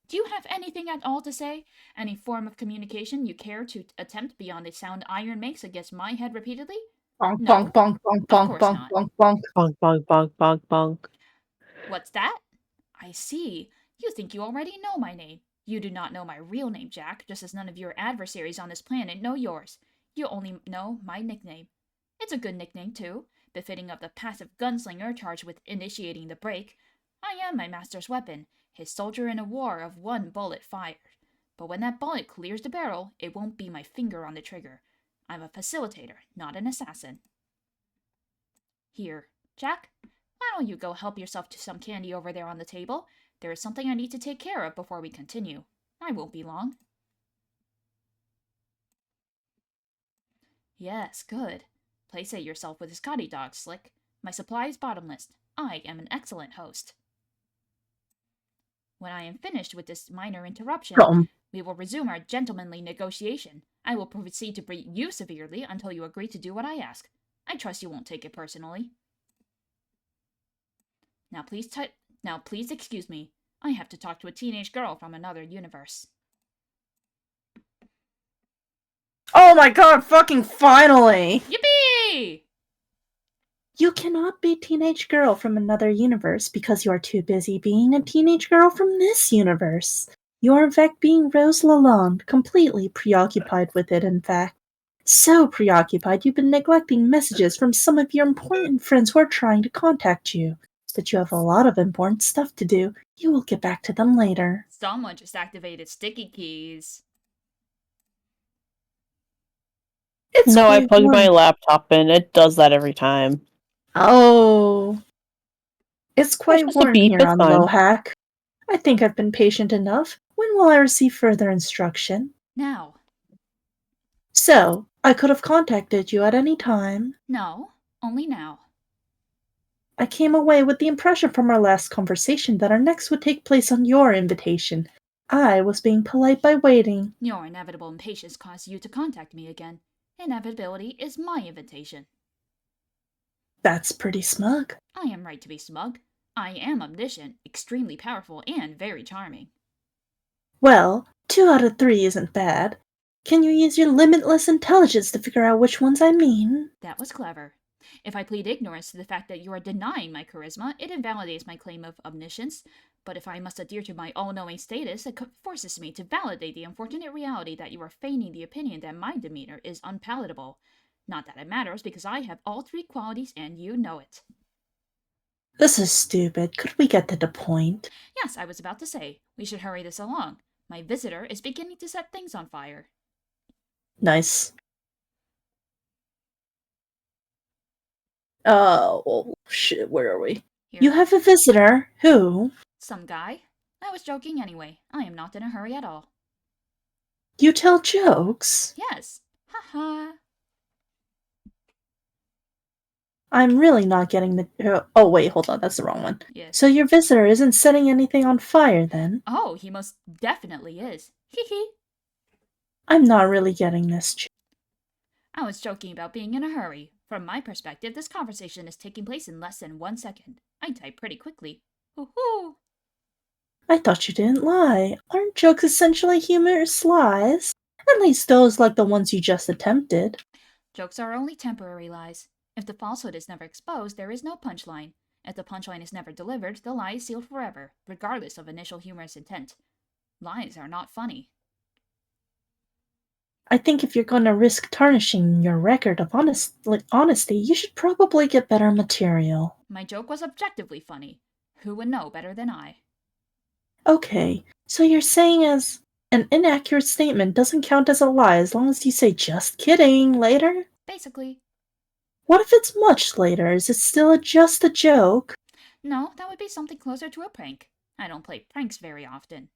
Do you have anything at all to say? Any form of communication you care to attempt beyond the sound iron makes against my head repeatedly? Bonk, No. bonk, bonk, bonk, Of bonk, course bonk, not. bonk, bonk. Bonk, bonk, bonk, bonk, bonk. What's that? I see. You think you already know my name. You do not know my real name, Jack, just as none of your adversaries on this planet know yours. You only know my nickname. It's a good nickname, too. befitting of the passive gunslinger charged with initiating the break. I am my master's weapon, his soldier in a war of one bullet fired. But when that bullet clears the barrel, it won't be my finger on the trigger. I'm a facilitator, not an assassin. Here, Jack, why don't you go help yourself to some candy over there on the table? There is something I need to take care of before we continue. I won't be long. Yes, good. Placate yourself with a Scotty dog, Slick. My supply is bottomless. I am an excellent host. When I am finished with this minor interruption, we will resume our gentlemanly negotiation. I will proceed to beat you severely until you agree to do what I ask. I trust you won't take it personally. Now please excuse me. I have to talk to a teenage girl from another universe. Oh my god, fucking finally! Yippee! You cannot be a teenage girl from another universe because you are too busy being a teenage girl from this universe. You are in fact being Rose Lalonde, completely preoccupied with it, in fact. So preoccupied you've been neglecting messages from some of your important friends who are trying to contact you. But you have a lot of important stuff to do. You will get back to them later. Someone just activated sticky keys. It's No, I quite plugged my warm. laptop in. It does that every time. Oh. It's quite just a warm beep, here it's on fine. Lohack. I think I've been patient enough. When will I receive further instruction? Now. So, I could have contacted you at any time. No, only now. I came away with the impression from our last conversation that our next would take place on your invitation. I was being polite by waiting. Your inevitable impatience caused you to contact me again. Inevitability is my invitation. That's pretty smug. I am right to be smug. I am omniscient, extremely powerful, and very charming. Well, 2 out of 3 isn't bad. Can you use your limitless intelligence to figure out which ones I mean? That was clever. If I plead ignorance to the fact that you are denying my charisma, it invalidates my claim of omniscience. But if I must adhere to my all-knowing status, it forces me to validate the unfortunate reality that you are feigning the opinion that my demeanor is unpalatable. Not that it matters, because I have all 3 qualities and you know it. This is stupid. Could we get to the point? Yes, I was about to say, we should hurry this along. My visitor is beginning to set things on fire. Nice. Oh, shit, where are we? Here, You have a visitor. Who? some guy? I was joking anyway. I am not in a hurry at all. You tell jokes? Yes. Ha ha. I'm really not getting the... Oh, wait, hold on. That's the wrong one. Yes. So your visitor isn't setting anything on fire, then? Oh, he most definitely is. Hee hee. I'm not really getting this. I was joking about being in a hurry. From my perspective, this conversation is taking place in less than 1 second. I type pretty quickly. Hoo-hoo! I thought you didn't lie. Aren't jokes essentially humorous lies? At least those like the ones you just attempted. Jokes are only temporary lies. If the falsehood is never exposed, there is no punchline. If the punchline is never delivered, the lie is sealed forever, regardless of initial humorous intent. Lies are not funny. I think if you're going to risk tarnishing your record of honesty, you should probably get better material. My joke was objectively funny. Who would know better than I? Okay, so you're saying as an inaccurate statement doesn't count as a lie as long as you say just kidding later? Basically. What if it's much later? Is it still just a joke? No, that would be something closer to a prank. I don't play pranks very often.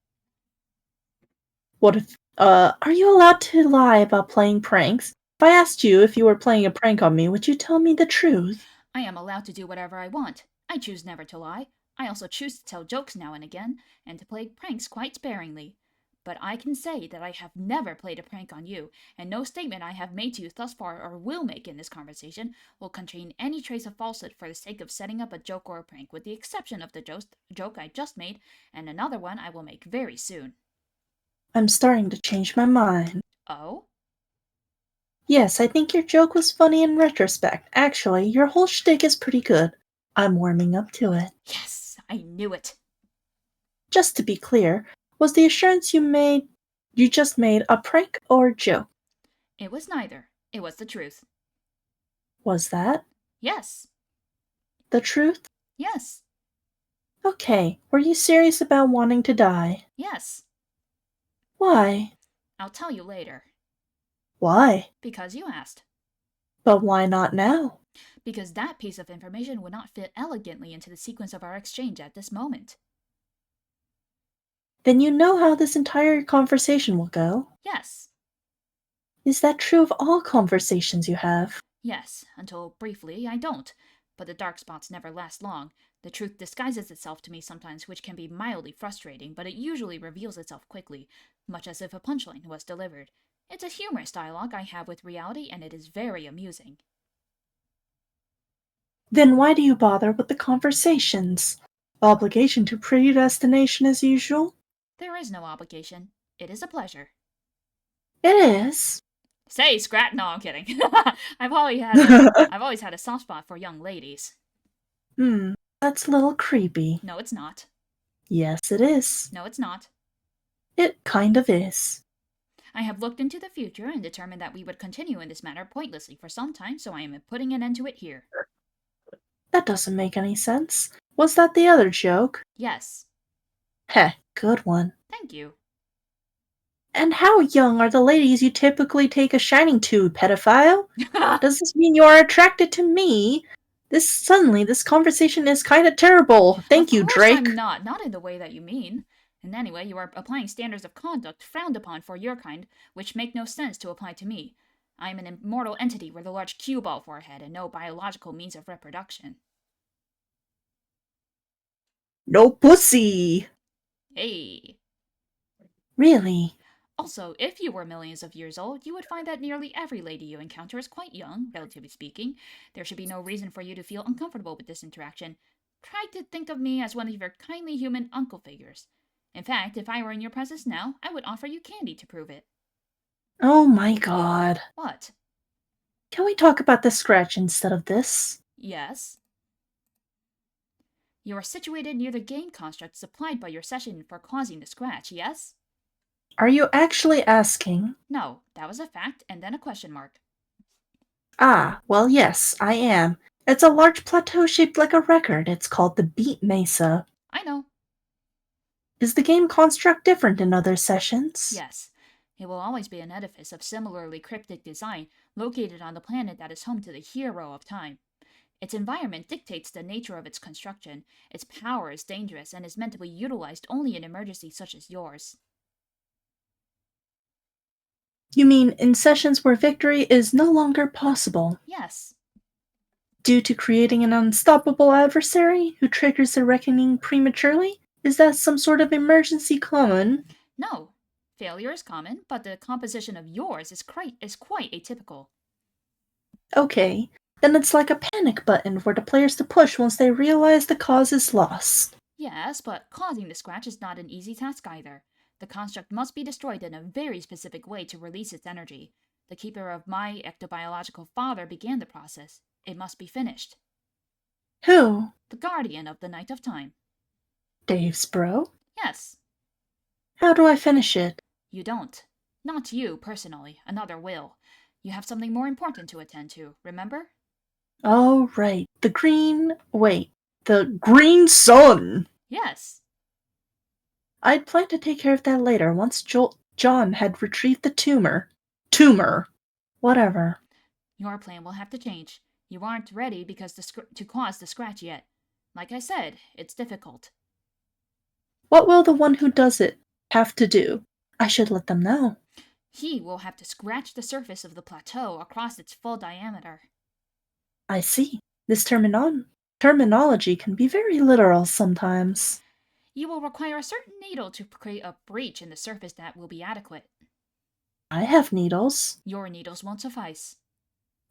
What if, are you allowed to lie about playing pranks? If I asked you if you were playing a prank on me, would you tell me the truth? I am allowed to do whatever I want. I choose never to lie. I also choose to tell jokes now and again, and to play pranks quite sparingly. But I can say that I have never played a prank on you, and no statement I have made to you thus far or will make in this conversation will contain any trace of falsehood for the sake of setting up a joke or a prank, with the exception of the joke I just made, and another one I will make very soon. I'm starting to change my mind. Oh? Yes, I think your joke was funny in retrospect. Actually, your whole shtick is pretty good. I'm warming up to it. Yes, I knew it. Just to be clear, was the assurance you just made a prank or a joke? It was neither. It was the truth. Was that? Yes. The truth? Yes. Okay, were you serious about wanting to die? Yes. Why? I'll tell you later. Why? Because you asked. But why not now? Because that piece of information would not fit elegantly into the sequence of our exchange at this moment. Then you know how this entire conversation will go. Yes. Is that true of all conversations you have? Yes, until briefly I don't. But the dark spots never last long. The truth disguises itself to me sometimes, which can be mildly frustrating, but it usually reveals itself quickly, much as if a punchline was delivered. It's a humorous dialogue I have with reality, and it is very amusing. Then why do you bother with the conversations? Obligation to predestination as usual? There is no obligation. It is a pleasure. It is. Say, Scrat. No, I'm kidding. I've always had a soft spot for young ladies. That's a little creepy. No, it's not. Yes, it is. No, it's not. It kind of is. I have looked into the future and determined that we would continue in this manner pointlessly for some time, so I am putting an end to it here. That doesn't make any sense. Was that the other joke? Yes. Heh, good one. Thank you. And how young are the ladies you typically take a shining to, pedophile? Does this mean you are attracted to me? This conversation is kind of terrible. Thank you, Drake. Of course I'm not in the way that you mean. And anyway, you are applying standards of conduct frowned upon for your kind, which make no sense to apply to me. I am an immortal entity with a large cue ball forehead and no biological means of reproduction. No pussy! Hey. Really? Also, if you were millions of years old, you would find that nearly every lady you encounter is quite young, relatively speaking. There should be no reason for you to feel uncomfortable with this interaction. Try to think of me as one of your kindly human uncle figures. In fact, if I were in your presence now, I would offer you candy to prove it. Oh my god. What? Can we talk about the scratch instead of this? Yes. You are situated near the game construct supplied by your session for causing the scratch, yes? Are you actually asking? No, that was a fact and then a question mark. Ah, well yes, I am. It's a large plateau shaped like a record. It's called the Beat Mesa. I know. Is the game construct different in other sessions? Yes. It will always be an edifice of similarly cryptic design, located on the planet that is home to the hero of time. Its environment dictates the nature of its construction. Its power is dangerous and is meant to be utilized only in emergencies such as yours. You mean in sessions where victory is no longer possible? Yes. Due to creating an unstoppable adversary who triggers the reckoning prematurely? Is that some sort of emergency common? No. Failure is common, but the composition of yours is quite atypical. Okay, then it's like a panic button for the players to push once they realize the cause is lost. Yes, but causing the scratch is not an easy task either. The construct must be destroyed in a very specific way to release its energy. The keeper of my ectobiological father began the process. It must be finished. Who? The guardian of the night of time. Dave's bro? Yes. How do I finish it? You don't. Not you, personally. Another will. You have something more important to attend to, remember? Oh, right. The green sun! Yes. I'd planned to take care of that later once John had retrieved the tumor. Tumor! Whatever. Your plan will have to change. You aren't ready to cause the scratch yet. Like I said, it's difficult. What will the one who does it have to do? I should let them know. He will have to scratch the surface of the plateau across its full diameter. I see. This terminology can be very literal sometimes. You will require a certain needle to create a breach in the surface that will be adequate. I have needles. Your needles won't suffice.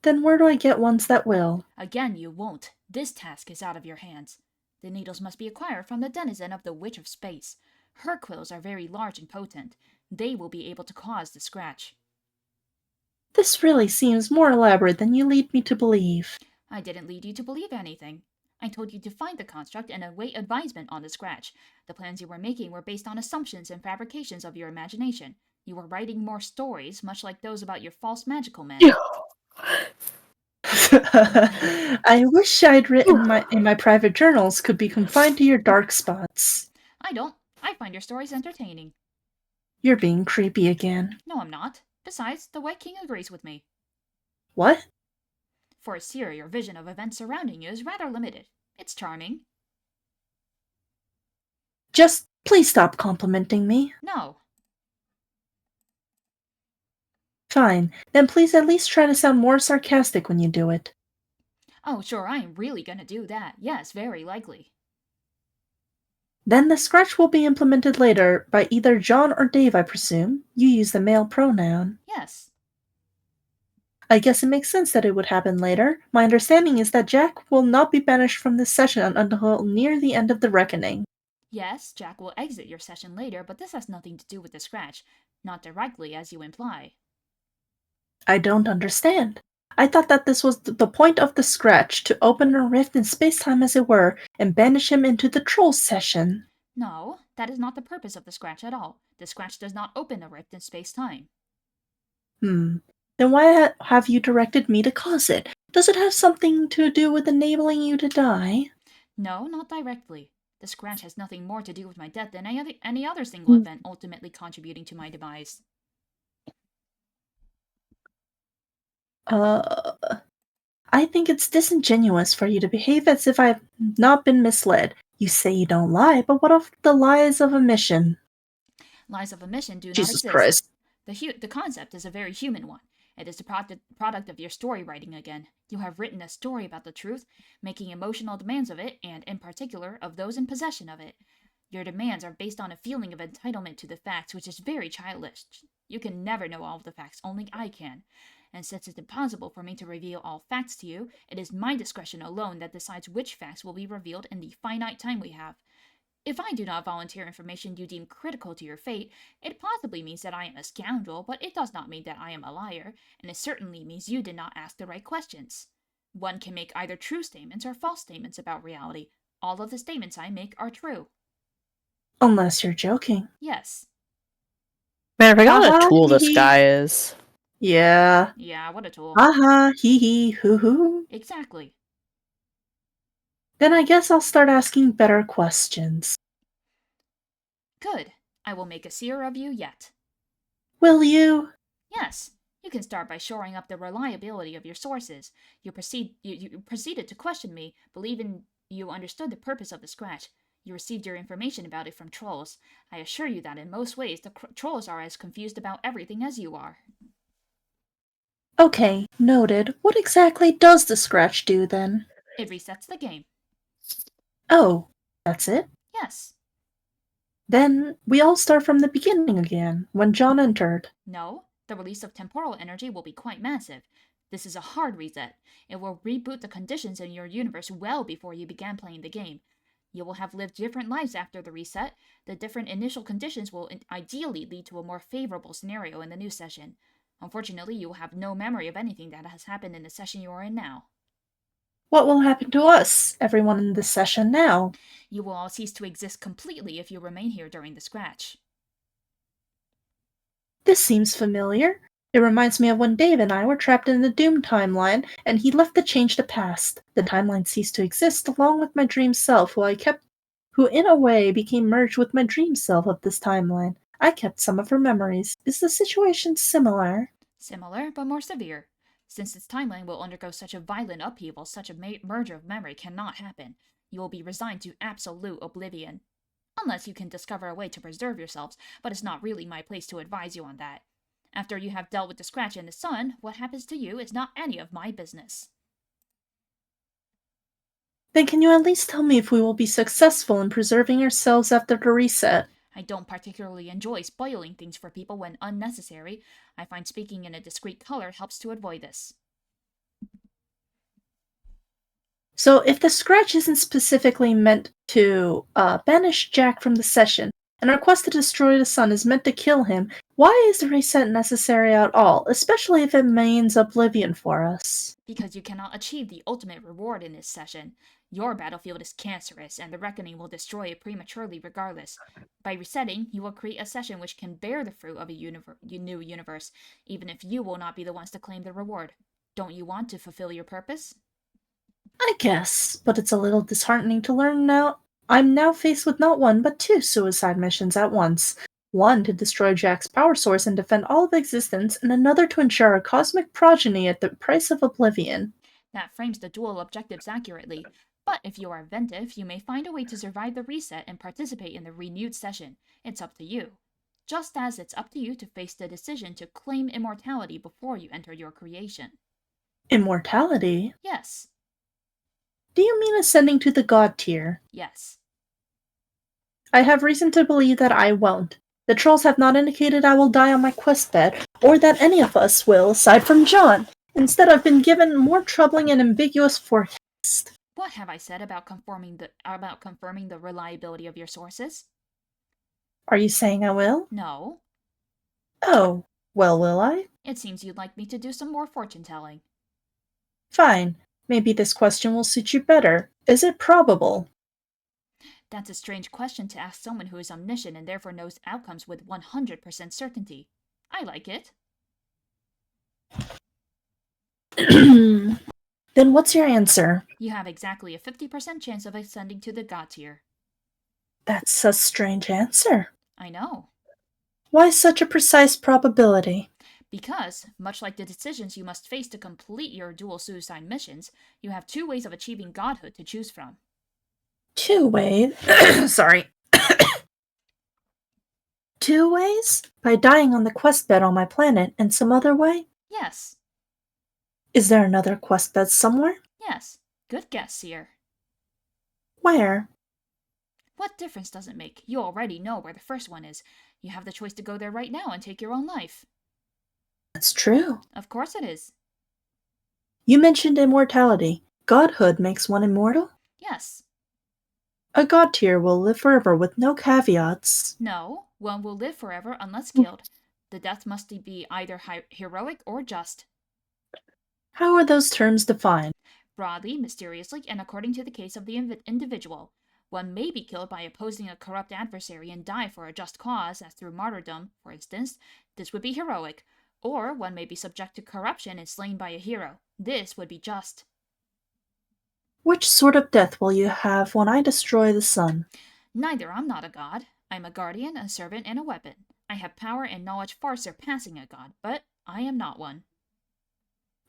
Then where do I get ones that will? Again, you won't. This task is out of your hands. The needles must be acquired from the denizen of the Witch of Space. Her quills are very large and potent. They will be able to cause the scratch. This really seems more elaborate than you lead me to believe. I didn't lead you to believe anything. I told you to find the construct and await advisement on the scratch. The plans you were making were based on assumptions and fabrications of your imagination. You were writing more stories, much like those about your false magical men. I wish I'd written in my private journals could be confined to your dark spots. I don't. I find your stories entertaining. You're being creepy again. No, I'm not. Besides, the White King agrees with me. What? For a seer, your vision of events surrounding you is rather limited. It's charming. Just please stop complimenting me. No. Fine, then please at least try to sound more sarcastic when you do it. Oh, sure, I am really gonna do that. Yes, very likely. Then the scratch will be implemented later by either John or Dave, I presume. You use the male pronoun. Yes. I guess it makes sense that it would happen later. My understanding is that Jack will not be banished from this session until near the end of the reckoning. Yes, Jack will exit your session later, but this has nothing to do with the scratch. Not directly, as you imply. I don't understand. I thought that this was the point of the scratch, to open a rift in space-time as it were, and banish him into the troll session. No, that is not the purpose of the scratch at all. The scratch does not open a rift in space-time. Then why have you directed me to cause it? Does it have something to do with enabling you to die? No, not directly. The scratch has nothing more to do with my death than any other single event ultimately contributing to my demise. I think it's disingenuous for you to behave as if I've not been misled. You say you don't lie, but what of the lies of omission? Lies of omission do not Jesus exist. Christ. The concept is a very human one. It is the product of your story writing again. You have written a story about the truth, making emotional demands of it, and in particular of those in possession of it. Your demands are based on a feeling of entitlement to the facts, which is very childish. You can never know all of the facts, only I can. And since it's impossible for me to reveal all facts to you, it is my discretion alone that decides which facts will be revealed in the finite time we have. If I do not volunteer information you deem critical to your fate, it possibly means that I am a scoundrel, but it does not mean that I am a liar, and it certainly means you did not ask the right questions. One can make either true statements or false statements about reality. All of the statements I make are true. Unless you're joking. Yes. Man, I forgot what Haha, a tool this hee. guy is. Yeah. Yeah, what a tool. Haha, hee hee, hoo hoo. Exactly. Then I guess I'll start asking better questions. Good. I will make a seer of you yet. Will you? Yes. You can start by shoring up the reliability of your sources. You proceeded to question me, believing you understood the purpose of the scratch. You received your information about it from trolls. I assure you that in most ways the trolls are as confused about everything as you are. Okay, noted. What exactly does the scratch do then? It resets the game. Oh, that's it? Yes. Then we all start from the beginning again, when John entered. No. The release of temporal energy will be quite massive. This is a hard reset. It will reboot the conditions in your universe well before you began playing the game. You will have lived different lives after the reset. The different initial conditions will ideally lead to a more favorable scenario in the new session. Unfortunately, you will have no memory of anything that has happened in the session you are in now. What will happen to us, everyone in this session now? You will all cease to exist completely if you remain here during the scratch. This seems familiar. It reminds me of when Dave and I were trapped in the Doom timeline, and he left to change the past. The timeline ceased to exist along with my dream self, who in a way became merged with my dream self of this timeline. I kept some of her memories. Is the situation similar? Similar, but more severe. Since this timeline will undergo such a violent upheaval, such a merger of memory cannot happen. You will be resigned to absolute oblivion. Unless you can discover a way to preserve yourselves, but it's not really my place to advise you on that. After you have dealt with the scratch in the sun, what happens to you is not any of my business. Then can you at least tell me if we will be successful in preserving ourselves after the reset? I don't particularly enjoy spoiling things for people when unnecessary. I find speaking in a discreet color helps to avoid this. So if the scratch isn't specifically meant to banish Jack from the session, and our quest to destroy the sun is meant to kill him, why is the reset necessary at all, especially if it means oblivion for us? Because you cannot achieve the ultimate reward in this session. Your battlefield is cancerous, and the reckoning will destroy it prematurely regardless. By resetting, you will create a session which can bear the fruit of a new universe, even if you will not be the ones to claim the reward. Don't you want to fulfill your purpose? I guess, but it's a little disheartening to learn now. I'm now faced with not one, but two suicide missions at once. One to destroy Jack's power source and defend all of existence, and another to ensure a cosmic progeny at the price of oblivion. That frames the dual objectives accurately. But if you are inventive, you may find a way to survive the reset and participate in the renewed session. It's up to you. Just as it's up to you to face the decision to claim immortality before you enter your creation. Immortality? Yes. Do you mean ascending to the god tier? Yes. I have reason to believe that I won't. The trolls have not indicated I will die on my quest bed, or that any of us will, aside from John. Instead, I've been given more troubling and ambiguous forecast. What have I said about confirming the reliability of your sources? Are you saying I will? No. Oh, well, will I? It seems you'd like me to do some more fortune-telling. Fine. Maybe this question will suit you better. Is it probable? That's a strange question to ask someone who is omniscient and therefore knows outcomes with 100% certainty. I like it. Then what's your answer? You have exactly a 50% chance of ascending to the god tier. That's a strange answer. I know. Why such a precise probability? Because, much like the decisions you must face to complete your dual suicide missions, you have two ways of achieving godhood to choose from. Two ways? Sorry. Two ways? By dying on the quest bed on my planet, and some other way? Yes. Is there another quest bed somewhere? Yes. Good guess, Seer. Where? What difference does it make? You already know where the first one is. You have the choice to go there right now and take your own life. That's true. Of course it is. You mentioned immortality. Godhood makes one immortal? Yes. A god tier will live forever with no caveats. No, one will live forever unless killed. The death must be either heroic or just. How are those terms defined? Broadly, mysteriously, and according to the case of the individual. One may be killed by opposing a corrupt adversary and die for a just cause, as through martyrdom, for instance. This would be heroic. Or one may be subject to corruption and slain by a hero. This would be just. Which sort of death will you have when I destroy the sun? Neither. I'm not a god. I'm a guardian, a servant, and a weapon. I have power and knowledge far surpassing a god, but I am not one.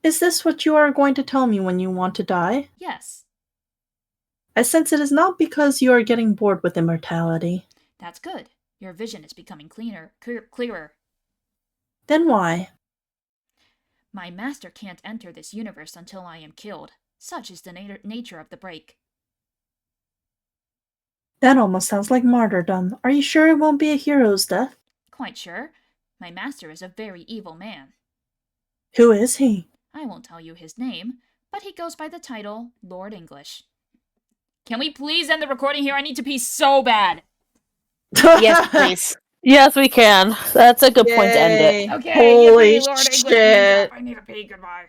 Is this what you are going to tell me when you want to die? Yes. I sense it is not because you are getting bored with immortality. That's good. Your vision is becoming clearer. Then why? My master can't enter this universe until I am killed. Such is the nature of the break. That almost sounds like martyrdom. Are you sure it won't be a hero's death? Quite sure. My master is a very evil man. Who is he? I won't tell you his name, but he goes by the title Lord English. Can we please end the recording here? I need to pee so bad. Yes, please. Yes, we can. That's a good point to end it. Okay, Holy yippee, Lord English, shit. I need to pee. Goodbye.